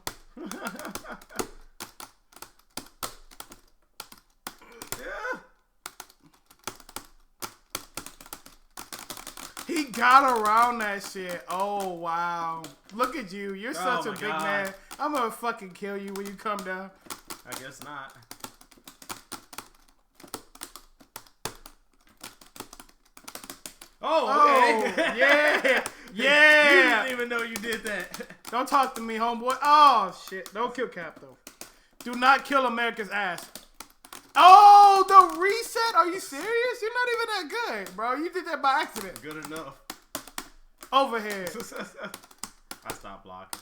Yeah.
He got around that shit. Oh, wow. Look at you. You're such a big man. I'm going to fucking kill you when you come down.
I guess not. Oh, okay.
Oh, yeah. Yeah.
You didn't even know you did that.
Don't talk to me, homeboy. Oh, shit. Don't kill Cap, though. Do not kill America's ass. Oh, the reset? Are you serious? You're not even that good, bro. You did that by accident.
Good enough.
Overhead.
I stopped blocking.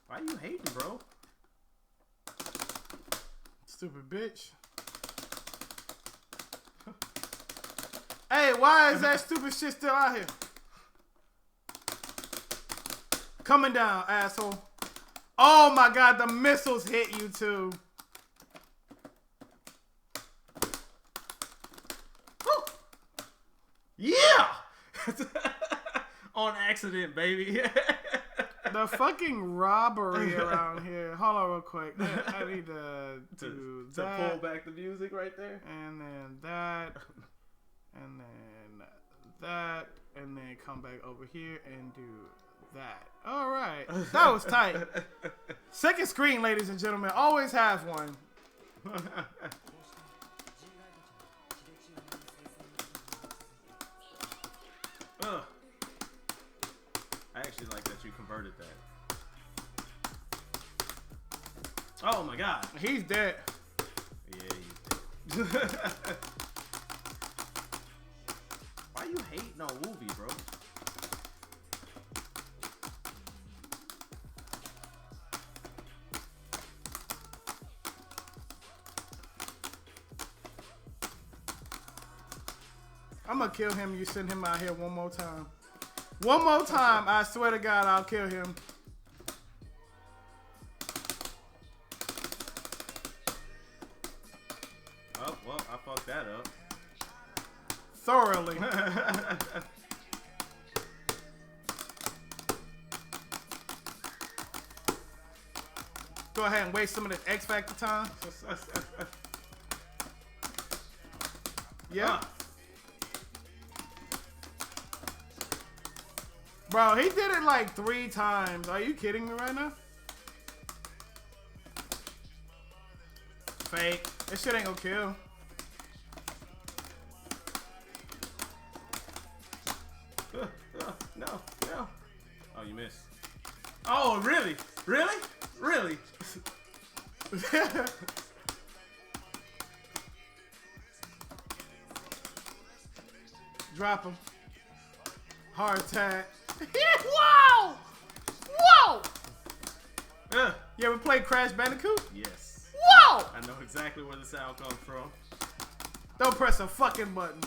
Why you hating, bro?
Stupid bitch. Hey, why is that stupid shit still out here? Coming down, asshole. Oh my god, the missiles hit you too.
Woo. Yeah! On accident, baby.
The fucking robbery around here. Hold on real quick. I need to do
to
that.
pull back the music right there.
And then that. And then that. And then come back over here and do that. All right. That was tight. Second screen, ladies and gentlemen. Always have one.
I actually like that you converted that. Oh my god.
He's dead.
Yeah, he's dead. Why you hating on Woovie, bro?
I'm gonna kill him. You send him out here one more time. One more time, I swear to God, I'll kill him.
Oh, well, I fucked that up.
Thoroughly. Go ahead and waste some of this X Factor time. Yeah. Bro, he did it like 3 times. Are you kidding me right now? Fake. This shit ain't gonna kill.
No. Oh, you missed. Oh, really? Really? Really?
Drop him. Hard tag. Whoa! Whoa! You ever played Crash Bandicoot?
Yes.
Whoa!
I know exactly where the sound comes from.
Don't press a fucking button.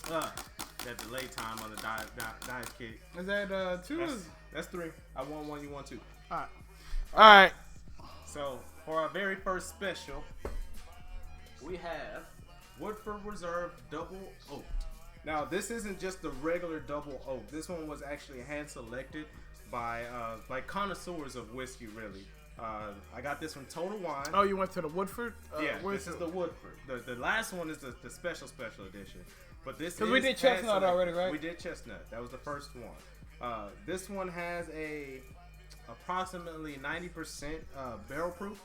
That delay time on the dive kick.
Is that 2?
That's 3. I won 1, you won 2.
Alright. Alright.
So, for our very first special, we have Woodford Reserve Double Oak. Now, this isn't just the regular Double Oak. This one was actually hand selected by connoisseurs of whiskey, really. I got this from Total Wine.
Oh, you went to the Woodford?
Yeah, this is the Woodford. The last one is the special edition. But this
because we did chestnut already, right?
We did chestnut. That was the first one. This one has approximately 90% barrel proof,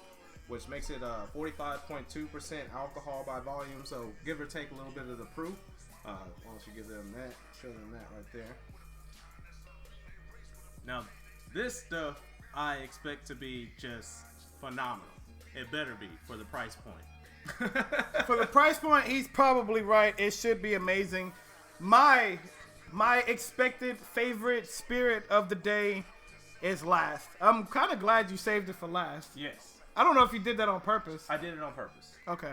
which makes it 45.2% alcohol by volume. So give or take a little bit of the proof. Why don't you give them that? Show them that right there. Now, this stuff I expect to be just phenomenal. It better be for the price point.
For the price point, he's probably right. It should be amazing. My expected favorite spirit of the day is last. I'm kind of glad you saved it for last.
Yes.
I don't know if you did that on purpose.
I did it on purpose.
Okay.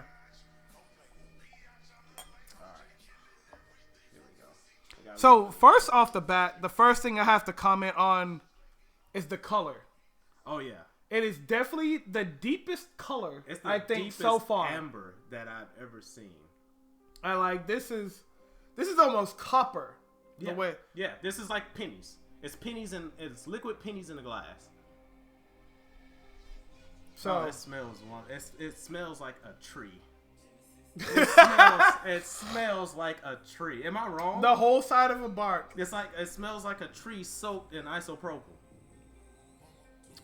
So first off the bat, the first thing I have to comment on is the color.
Oh yeah.
It is definitely the deepest color
it's the
I think
deepest
so far.
Amber that I've ever seen.
I like this is almost copper.
Yeah.
The way.
Yeah, this is like pennies. It's pennies and it's liquid pennies in a glass.
So
it smells it smells like a tree. It smells like a tree. Am I wrong?
The whole side of a bark.
It smells like a tree soaked in isopropyl.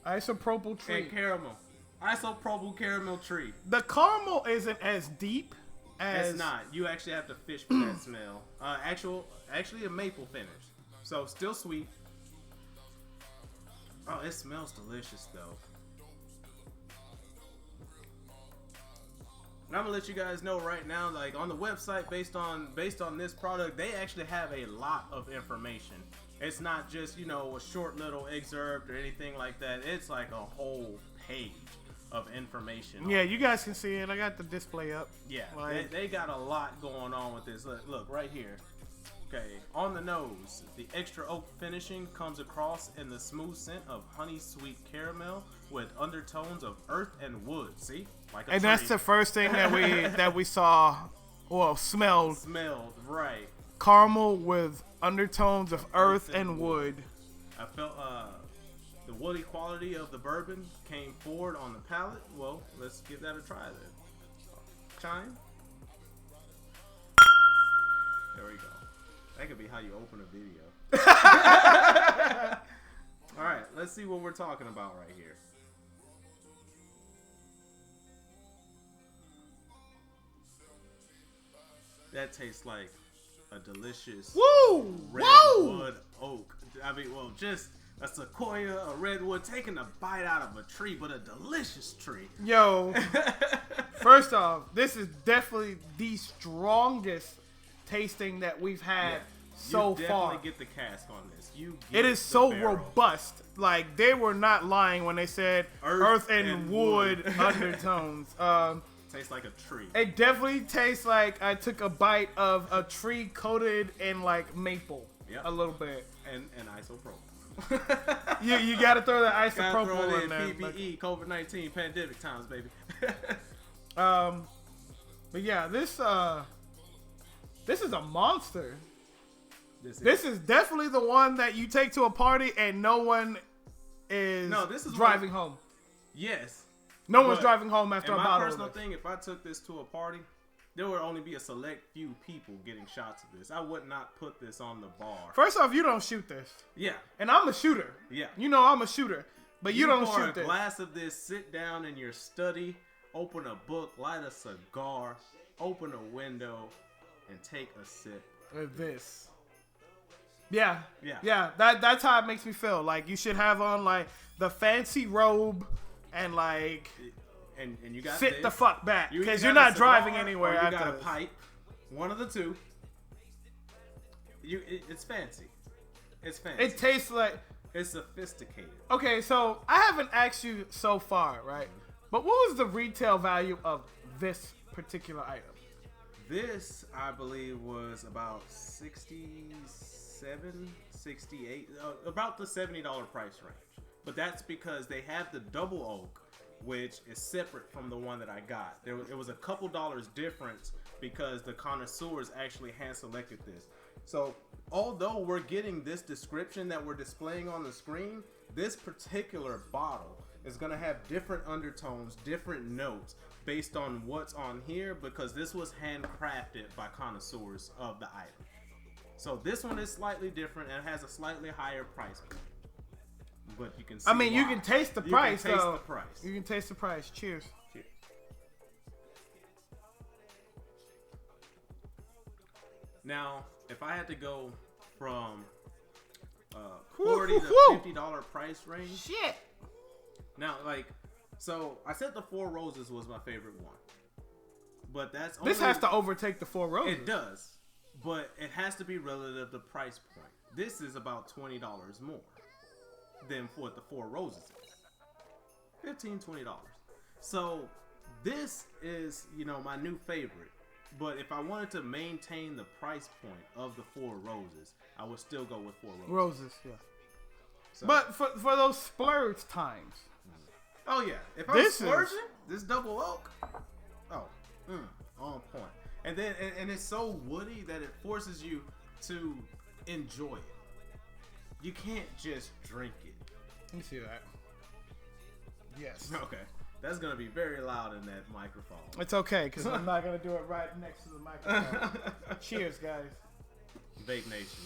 Isopropyl tree.
And caramel. Isopropyl caramel tree.
The caramel isn't as deep as...
It's not. You actually have to fish for that smell. Actually a maple finish. So still sweet. Oh, it smells delicious though. And I'm gonna let you guys know right now, like on the website, based on this product, they actually have a lot of information. It's not just, a short little excerpt or anything like that. It's like a whole page of information.
Yeah, you guys can see it. I got the display up.
Yeah,
like,
they got a lot going on with this. Look right here. Okay, on the nose, the extra oak finishing comes across in the smooth scent of honey sweet caramel with undertones of earth and wood. See? Like a
and
tree.
that's the first thing that we saw, well, smelled.
Smelled, right.
caramel with undertones of earth and wood.
I felt the woody quality of the bourbon came forward on the palate. Well, let's give that a try then. Chime. There we go. That could be how you open a video. All right, let's see what we're talking about right here. That tastes like a delicious redwood oak. I mean, well, just a sequoia, a redwood, taking a bite out of a tree, but a delicious tree.
Yo, first off, this is definitely the strongest tasting that we've had so far. You
definitely get the cask on this.
It is so robust. Like, they were not lying when they said earth and wood undertones.
Tastes like a tree.
It definitely tastes like I took a bite of a tree coated in like maple.
Yep.
A little bit.
And isopropyl.
you got to throw that isopropyl in there.
PPE, COVID-19 pandemic times, baby.
But yeah, this is a monster. This is definitely the one that you take to a party and no one is driving home.
Yes.
No one's driving home after a bottle.
My personal thing, if I took this to a party, there would only be a select few people getting shots of this. I would not put this on the bar.
First off, you don't shoot this.
Yeah.
And I'm a shooter.
Yeah.
You know I'm a shooter. But you don't shoot this.
A glass of this, sit down in your study, open a book, light a cigar, open a window, and take a sip
of this. Yeah. That's how it makes me feel. Like, you should have on like the fancy robe and like
and you got
sit
this.
the fuck back because you're not driving anywhere.
Or you
after
got a
this.
pipe, one of the two. It's fancy. It's fancy.
It tastes like
it's sophisticated.
Okay, so I haven't asked you so far, right? But what was the retail value of this particular item?
This, I believe, was about 67, 68, about the $70 price range. But that's because they have the double oak, which is separate from the one that I got. It was a couple dollars difference because the connoisseurs actually hand selected this. So although we're getting this description that we're displaying on the screen, this particular bottle is going to have different undertones, different notes based on what's on here because this was handcrafted by connoisseurs of the item. So this one is slightly different and has a slightly higher price point. But you can see
you can taste the price,
You can taste
though.
the price.
You can taste the price. Cheers.
Cheers. Now, if I had to go from $40 to $50 price range.
Shit.
Now, so I said the Four Roses was my favorite one. But that's only...
This has to overtake the Four Roses.
It does. But it has to be relative to price point. This is about $20 more than what the Four Roses is. $15, $20. So this is, my new favorite. But if I wanted to maintain the price point of the Four Roses, I would still go with Four Roses.
Roses, yeah.
So,
but for those splurge times.
Oh yeah, if I'm splurging, this double oak, on point. And then and it's so woody that it forces you to enjoy it. You can't just drink it.
Let me see that. Yes.
Okay. That's going to be very loud in that microphone.
It's okay, because I'm not going to do it right next to the microphone. Cheers, guys.
Vape Nation.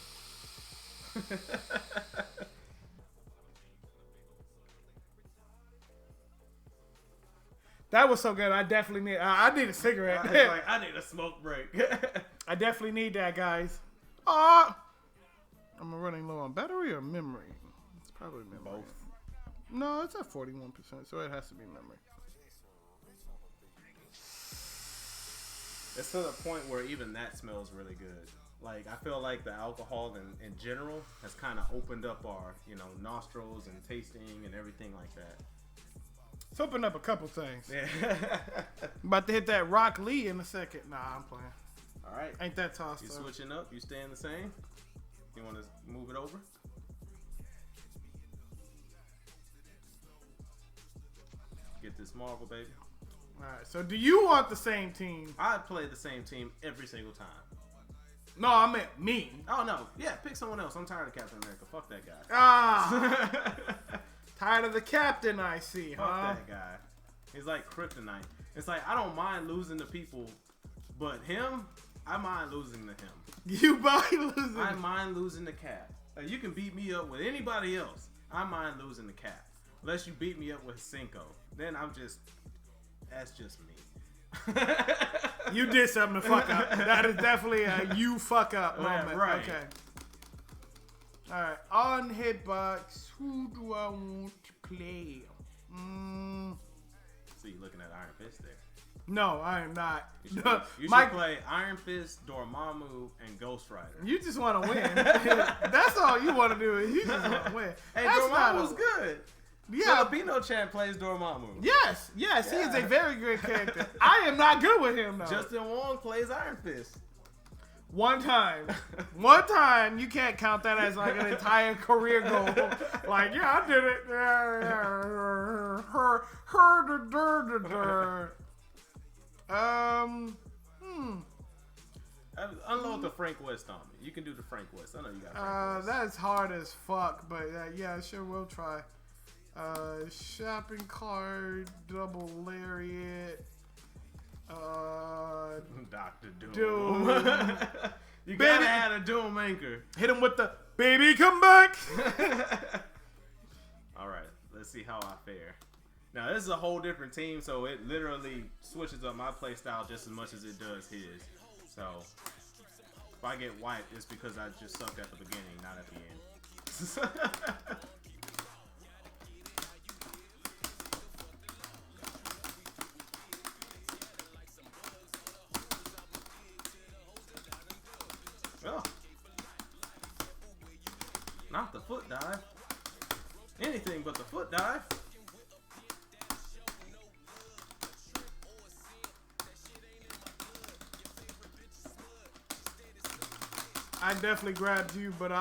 That was so good. I definitely need... I need a cigarette.
I need a smoke break.
I definitely need that, guys. I'm running low on battery or memory? It's probably memory.
Both.
No, it's at 41%, so it has to be memory.
It's to the point where even that smells really good. Like, I feel like the alcohol in general has kind of opened up our, nostrils and tasting and everything like that.
It's opened up a couple things.
Yeah.
About to hit that Rock Lee in a second. Nah, I'm playing.
All right.
Ain't that tossed
You
up.
switching up? You staying the same? You want to move it over? Get this marble, baby.
All right. So, do you want the same team?
I play the same team every single time.
No, I meant me.
Oh no, yeah, pick someone else. I'm tired of Captain America. Fuck that guy.
Ah, tired of the captain. I see.
Fuck
huh?
that guy. He's like kryptonite. It's like I don't mind losing to people, but him, I mind losing to him.
You mind losing?
I mind losing the Cap. Like, you can beat me up with anybody else. I mind losing the Cap. Unless you beat me up with Cinco, then that's just me.
You did something to fuck up. That is definitely a you fuck up moment.
Yeah, right.
Okay. All right. On Hitbox, who do I want to play?
So you looking at Iron Fist there?
No, I am not.
You should play Iron Fist, Dormammu, and Ghost Rider.
You just want to win. That's all you want to do. Is you just want to win.
Hey,
That's
Dormammu's good.
Yeah.
Filipino champ plays Dormammu.
Yes, he is a very good character. I am not good with him though.
Justin Wong plays Iron Fist.
One time, you can't count that as like an entire career goal. Like, yeah, I did it.
Unload the Frank West on me. You can do the Frank West. I know you got Frank West.
That's hard as fuck, but yeah, sure we'll try. Shopping cart, double lariat.
Dr. Doom. You
Baby.
gotta add a Doom anchor.
Hit him with the baby come back.
Alright, let's see how I fare. Now this is a whole different team, so it literally switches up my play style just as much as it does his. So if I get wiped, it's because I just sucked at the beginning, not at the end. Oh. Not the foot dive. Anything but the foot dive.
I definitely grabbed you, but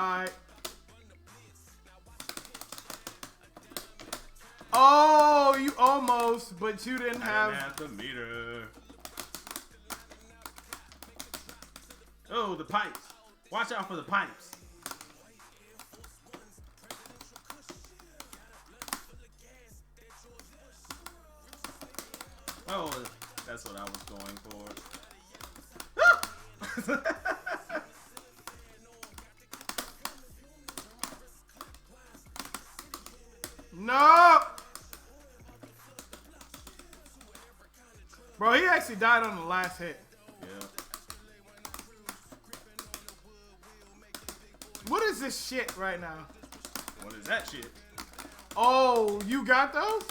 Oh, you almost, but you didn't have
the meter. Oh, the pipes. Watch out for the pipes. Oh, that's what I was going for.
No! Bro, he actually died on the last hit.
Yeah.
What is this shit right now?
What is that shit?
Oh, you got those?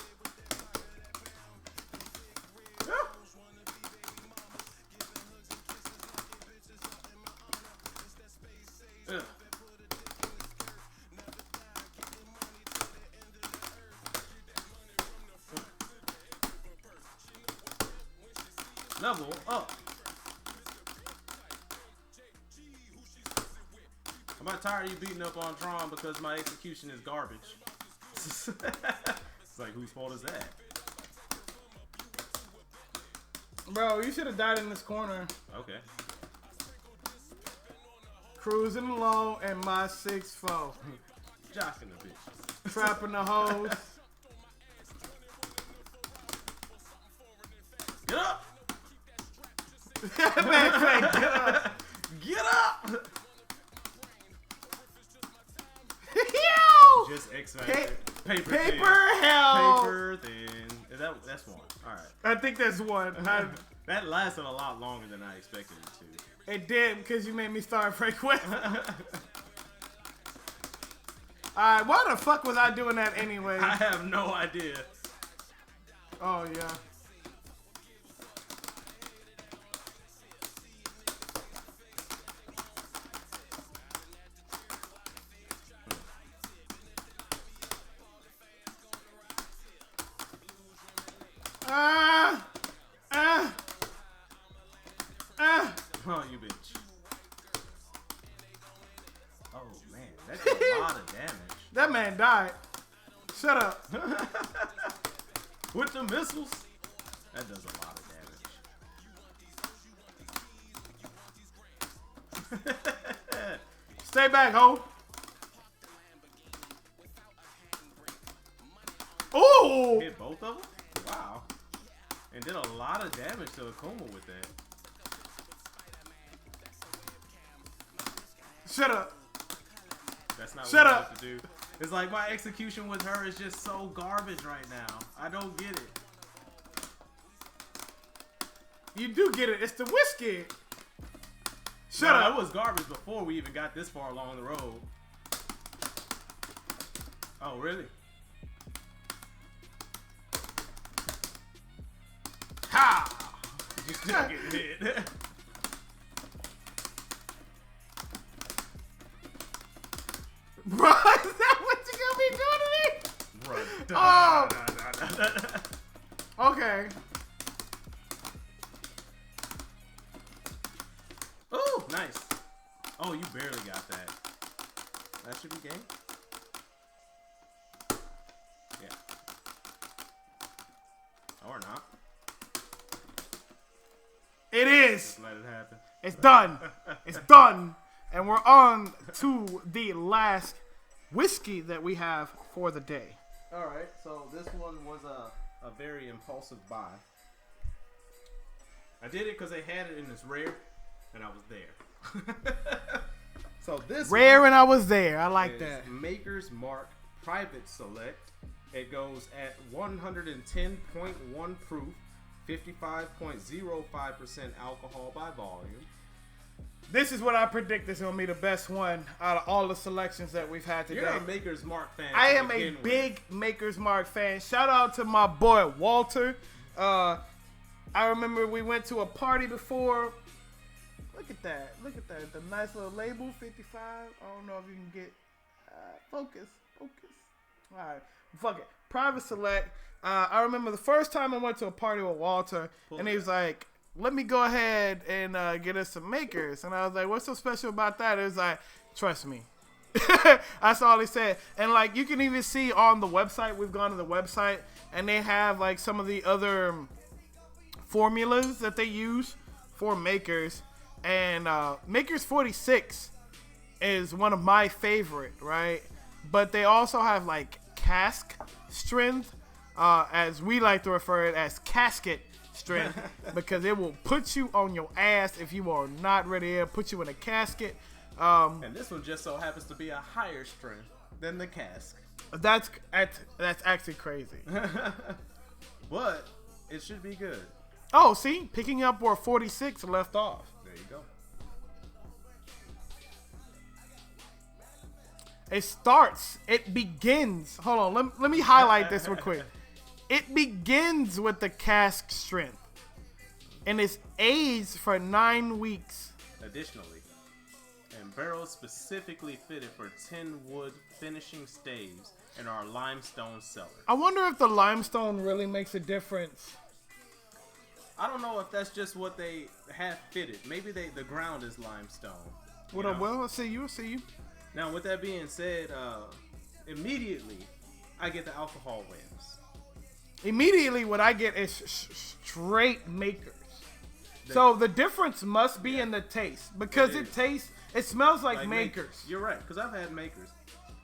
Yeah. Ugh. Level up. I'm not tired of you beating up on Tron because my execution is garbage. It's like, whose fault is that?
Bro, you should have died in this corner.
Okay.
Cruising along and my 6'4".
Jocking the bitch.
Trapping the hoes.
Get up!
Man, say, get up.
Get up!
Yo!
Just X-Factor. Paper thin.
hell.
Paper thin. That's one. Alright.
I think that's one.
That lasted a lot longer than I expected it to.
It did because you made me start Frank West. Alright, why the fuck was I doing that anyway?
I have no idea.
Oh, yeah.
Oh, you bitch. Oh, man. That's a lot of damage.
That man died. Shut up.
With the missiles. That does a lot of damage.
Stay back, ho. Ooh!
Hit both of them? Wow. And did a lot of damage to Akuma with that.
Shut up.
That's not
Shut
what
up.
I'm to do. It's like my execution with her is just so garbage right now. I don't get it.
You do get it. It's the whiskey. Shut
No,
up.
that was garbage before we even got this far along the road. Oh, really?
Ha!
You still getting hit.
Bro, is that what you gonna be doing to me?
Run.
Oh. Okay.
Oh, nice. Oh, you barely got that. That should be game. Yeah. Or not.
It is.
Just let it happen.
It's done. It's done. And we're on to the last whiskey that we have for the day.
All right, so this one was a very impulsive buy. I did it because they had it in this rare, and I was there. So this
Rare
one
and I was there. I like
is
that.
Maker's Mark Private Select. It goes at 110.1 proof, 55.05% alcohol by volume.
This is what I predict is going to be the best one out of all the selections that we've had today.
You're a Maker's Mark fan.
I
to
am a
begin with.
big Maker's Mark fan. Shout out to my boy Walter. I remember we went to a party before. Look at that. Look at that. The nice little label, 55. I don't know if you can get focus. All right. Fuck it. Private Select. I remember the first time I went to a party with Walter, and he was like, let me go ahead and get us some Makers. And I was like, what's so special about that? It was like, trust me. That's all he said. And like, you can even see on the website, we've gone to the website, and they have like some of the other formulas that they use for Makers. And Makers 46 is one of my favorite, right? But they also have like cask strength, as we like to refer it as casket strength, because it will put you on your ass if you are not ready. It'll put you in a casket.
And this one just so happens to be a higher strength than the cask.
That's actually crazy.
But it should be good.
Oh, see? Picking up where 46 left off.
There you go.
It begins. Hold on, let me highlight this real quick. It begins with the cask strength. And it's aged for 9 weeks.
Additionally, and barrels specifically fitted for 10 wood finishing staves in our limestone cellar.
I wonder if the limestone really makes a difference.
I don't know if that's just what they have fitted. Maybe the ground is limestone.
What up, Will? I'll see you.
Now, with that being said, immediately I get the alcohol wins.
Immediately, what I get is straight Makers. So the difference must be in the taste, because it smells like Makers.
You're right, because I've had Makers,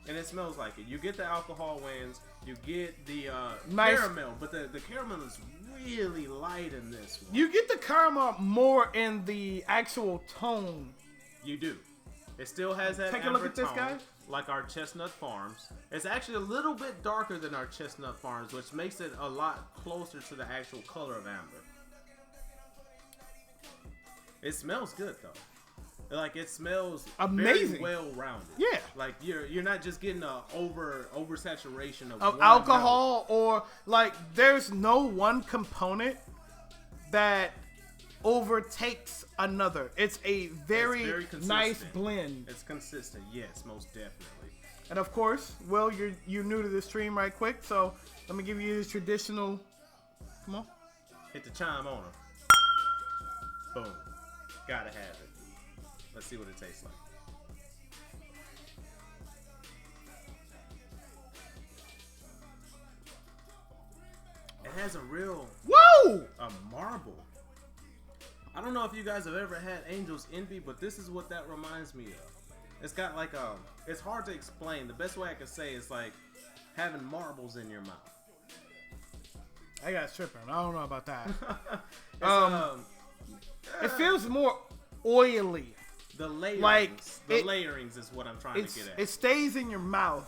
and it smells like it. You get the alcohol wins, you get the
nice
caramel, but the caramel is really light in this one.
You get the caramel more in the actual tone.
You do. It still has that
Take a look at this
tone,
guy.
like our Chestnut Farms. It's actually a little bit darker than our Chestnut Farms, which makes it a lot closer to the actual color of amber. It smells good though. Like, it smells
amazing,
very well rounded.
Yeah.
Like you're not just getting a oversaturation of
alcohol, or like there's no one component that overtakes another. It's a very nice blend.
It's consistent, yes, most definitely.
And of course, Will, you're new to the stream right quick, so let me give you the traditional. Come on.
Hit the chime on her. Boom. Gotta have it. Let's see what it tastes like. It has a real...
Whoa!
A marble. I don't know if you guys have ever had Angel's Envy, but this is what that reminds me of. It's got like it's hard to explain. The best way I can say is like having marbles in your mouth.
I got tripping. I don't know about that.
It
it feels more oily.
The layerings.
Like,
layerings is what I'm trying to get at.
It stays in your mouth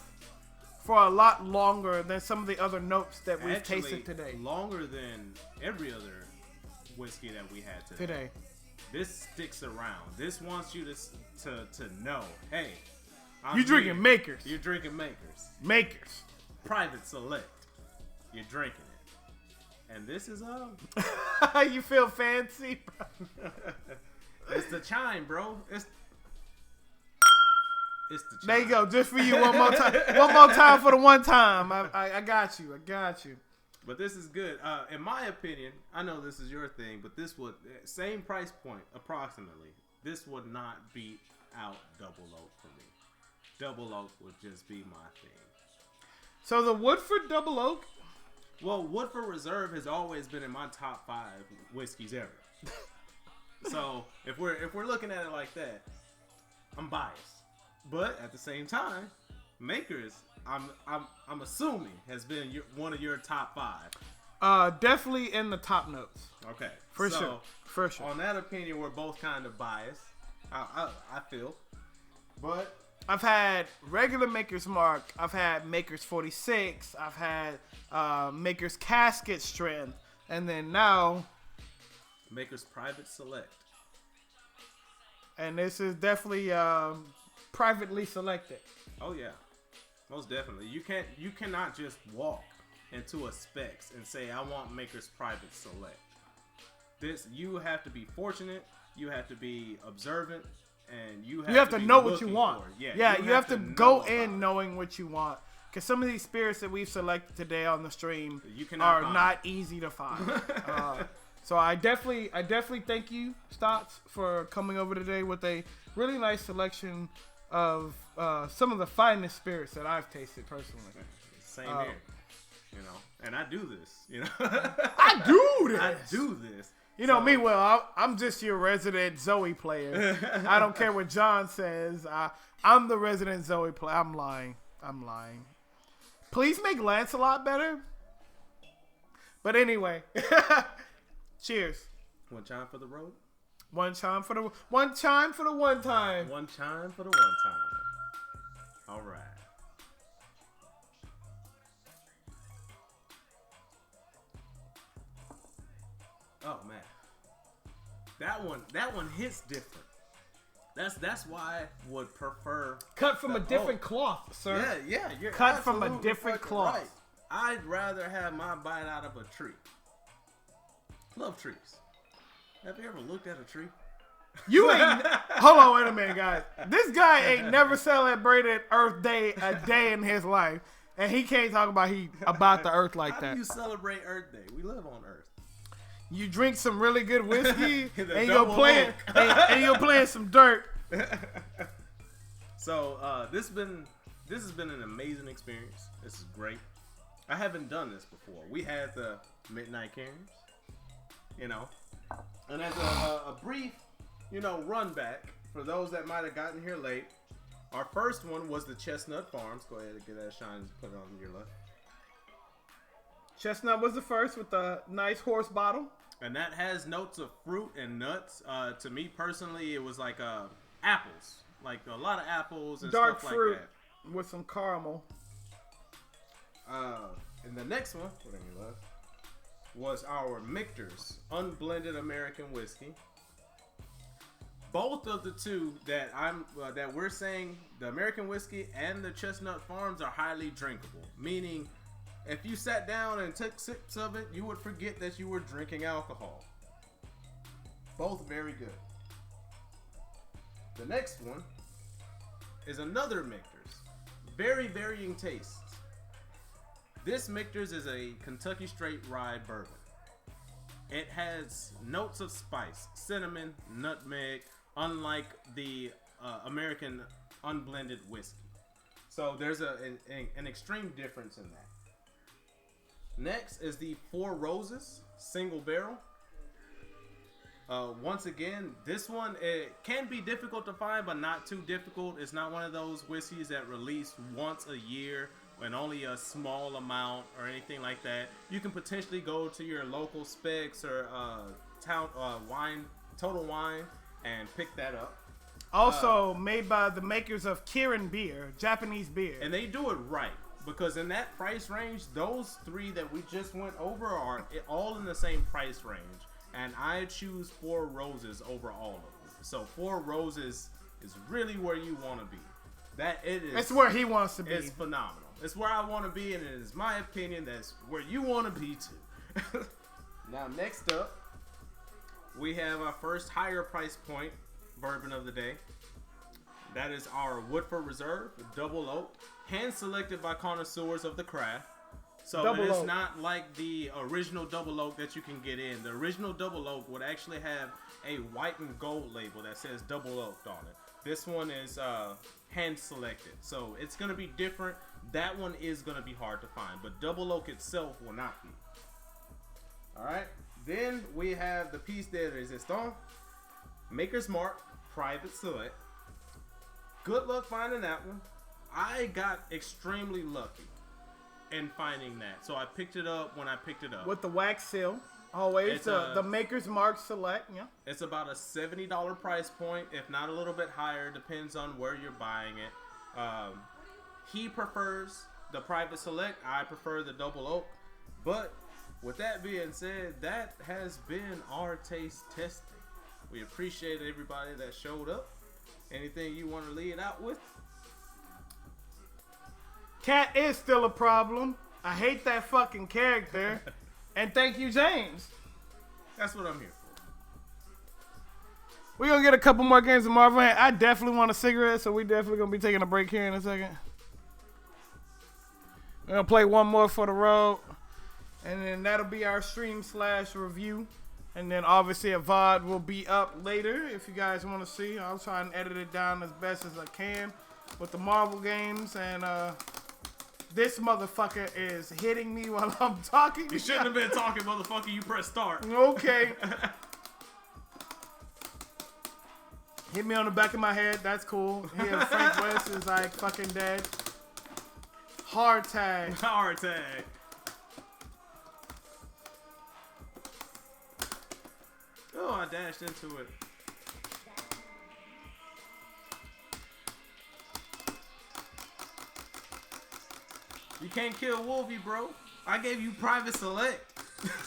for a lot longer than some of the other notes that we've tasted today.
Longer than every other whiskey that we had today. This sticks around. This wants you to know, hey,
you're drinking Makers.
You're drinking Makers.
Makers.
Private Select. You're drinking it. And this is
you feel fancy, bro.
It's the chime, bro. It's the chime.
There you go. Just for you one more time. One more time for the one time. I got you. I got you.
But this is good. In my opinion, I know this is your thing, but this would, same price point approximately, this would not beat out Double Oak for me. Double Oak would just be my thing.
So the Woodford Double Oak?
Well, Woodford Reserve has always been in my top 5 whiskeys ever. So if we're looking at it like that, I'm biased. But at the same time, Makers, I'm assuming has been one of your top 5.
Definitely in the top notes.
Okay,
for sure.
On that opinion, we're both kind of biased. I feel, but
I've had regular Maker's Mark. I've had Maker's 46. I've had Maker's Casket Strength, and then now
Maker's Private Select.
And this is definitely privately selected.
Oh yeah, most definitely. You cannot just walk into a Specs and say I want Maker's Private Select. You have to be fortunate. You have to be observant, and you have to know what you want.
Yeah, you have to go in knowing what you want. Because some of these spirits that we've selected today on the stream are not easy to find. So I definitely thank you, Stotts, for coming over today with a really nice selection of some of the finest spirits that I've tasted personally.
Same here, you know. And I do this, you know.
I do this. You know me well. I'm just your resident Zoe player. I don't care what John says. I'm the resident Zoe player. I'm lying. Please make Lancelot better. But anyway, cheers.
One chime for the road.
One chime for the one time.
One chime for the one time. All right. Oh man, that one hits different. That's why I would prefer
cut from a different cloth, sir.
Yeah, you're
cut from a different cloth. Right.
I'd rather have my bite out of a tree. Love trees. Have you ever looked at a tree?
You ain't. Hold on, wait a minute, guys. This guy ain't never celebrated Earth Day a day in his life, and he can't talk about the Earth like that.
How do you celebrate Earth Day? We live on Earth.
You drink some really good whiskey, and you're playing some dirt.
So this has been an amazing experience. This is great. I haven't done this before. We had the Midnight Cairns, you know, and as a brief, run back for those that might have gotten here late. Our first one was the Chestnut Farms. Go ahead and get that shine and put it on your left.
Chestnut was the first with the nice horse bottle.
And that has notes of fruit and nuts. To me personally, it was like apples. Like a lot of apples and
dark
stuff
fruit
like that.
With some caramel.
And the next one, was our Michter's Unblended American Whiskey. Both of the two that that we're saying, the American Whiskey and the Chestnut Farms, are highly drinkable. Meaning, if you sat down and took sips of it, you would forget that you were drinking alcohol. Both very good. The next one is another Michter's. Very varying tastes. This Michter's is a Kentucky straight rye bourbon. It has notes of spice, cinnamon, nutmeg, unlike the American unblended whiskey. So there's an extreme difference in that. Next is the Four Roses single barrel. Once again, this one, it can be difficult to find, but not too difficult. It's not one of those whiskeys that release once a year and only a small amount or anything like that. You can potentially go to your local Specs or Total Wine and pick that up.
Also made by the makers of Kirin beer, Japanese beer.
And they do it right. Because in that price range, those three that we just went over are all in the same price range. And I choose Four Roses over all of them. So Four Roses is really where you want to be.
It's where he wants to be.
It's phenomenal. It's where I want to be, and it is my opinion that's where you want to be too. Now, next up, we have our first higher price point bourbon of the day. That is our Woodford Reserve Double Oak, hand selected by connoisseurs of the craft. So it's not like the original Double Oak that you can get in. The original Double Oak would actually have a white and gold label that says Double Oak on it. This one is hand selected, so it's going to be different. That one is going to be hard to find, but Double Oak itself will not be. Alright, then we have the piece de resistance, Maker's Mark, Private Select. Good luck finding that one. I got extremely lucky in finding that, so I picked it up when I picked it up.
With the wax seal. Always the Maker's Mark Select, yeah.
It's about a $70 price point, if not a little bit higher, depends on where you're buying it. He prefers the Private Select. I prefer the Double Oak. But with that being said, that has been our taste testing. We appreciate everybody that showed up. Anything you want to lead out with?
Cat is still a problem. I hate that fucking character. And thank you, James.
That's what I'm here for.
We're going to get a couple more games of Marvel. I definitely want a cigarette, so we definitely going to be taking a break here in a second. We're going to play one more for the road. And then that'll be our stream/review. And then obviously a VOD will be up later if you guys want to see. I'll try and edit it down as best as I can with the Marvel games. And this motherfucker is hitting me while I'm talking.
You shouldn't have been talking, motherfucker. You press start.
Okay. Hit me on the back of my head. That's cool. Here, Frank West is like fucking dead. Hard tag.
Hard tag. Oh, I dashed into it. You can't kill Wolvie, bro. I gave you Private Select.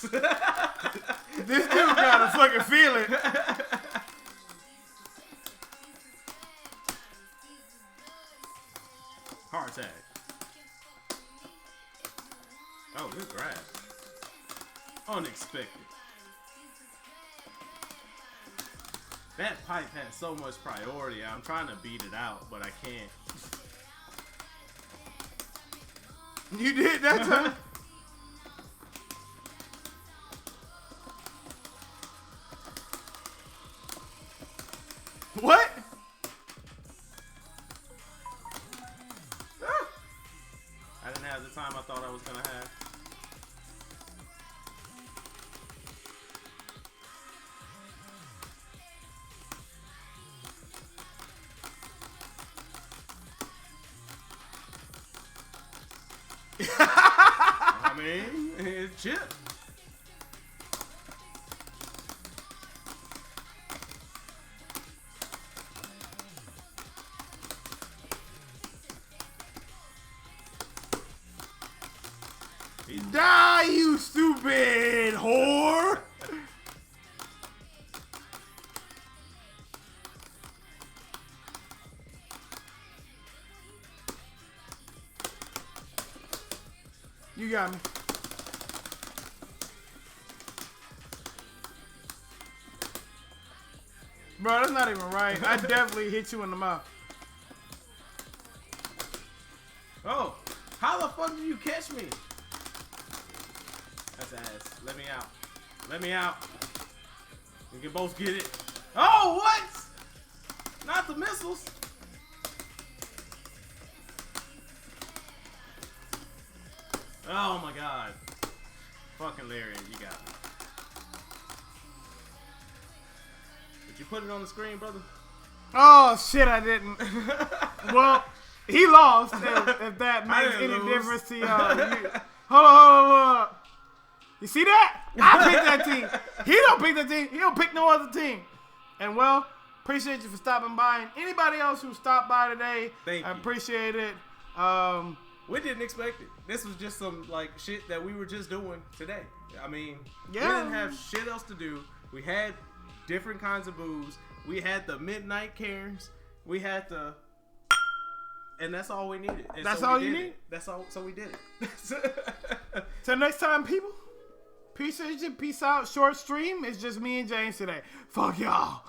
This dude gotta fucking feel it.
Hard tag. Oh, good grab. Unexpected. That pipe has so much priority. I'm trying to beat it out, but I can't.
You did that time? What?
I didn't have the time I thought I was gonna have. I mean, it's chip.
Die, you stupid whore! You got me. Bro, that's not even right. I definitely hit you in the mouth.
Oh, how the fuck did you catch me? That's ass. Let me out. Let me out. We can both get it. Oh, what? Not the missiles. Oh my god. Fucking Larry, you got me. You put it on the screen, brother?
Oh, shit, I didn't. Well, he lost, if that makes any difference to y'all. Hold on. You see that? I picked that team. He don't pick that team. He don't pick no other team. And, well, appreciate you for stopping by. And anybody else who stopped by today,
Thank you.
I appreciate it.
We didn't expect it. This was just some, like, shit that we were just doing today. I mean, we
Yeah.
didn't have shit else to do. We had different kinds of booze. We had the midnight cairns. We had the... And that's all we needed. And
That's
so
all
we
you
did
need?
it. That's all. So we did it.
Till next time, people. Peace out. Short stream. It's just me and James today. Fuck y'all.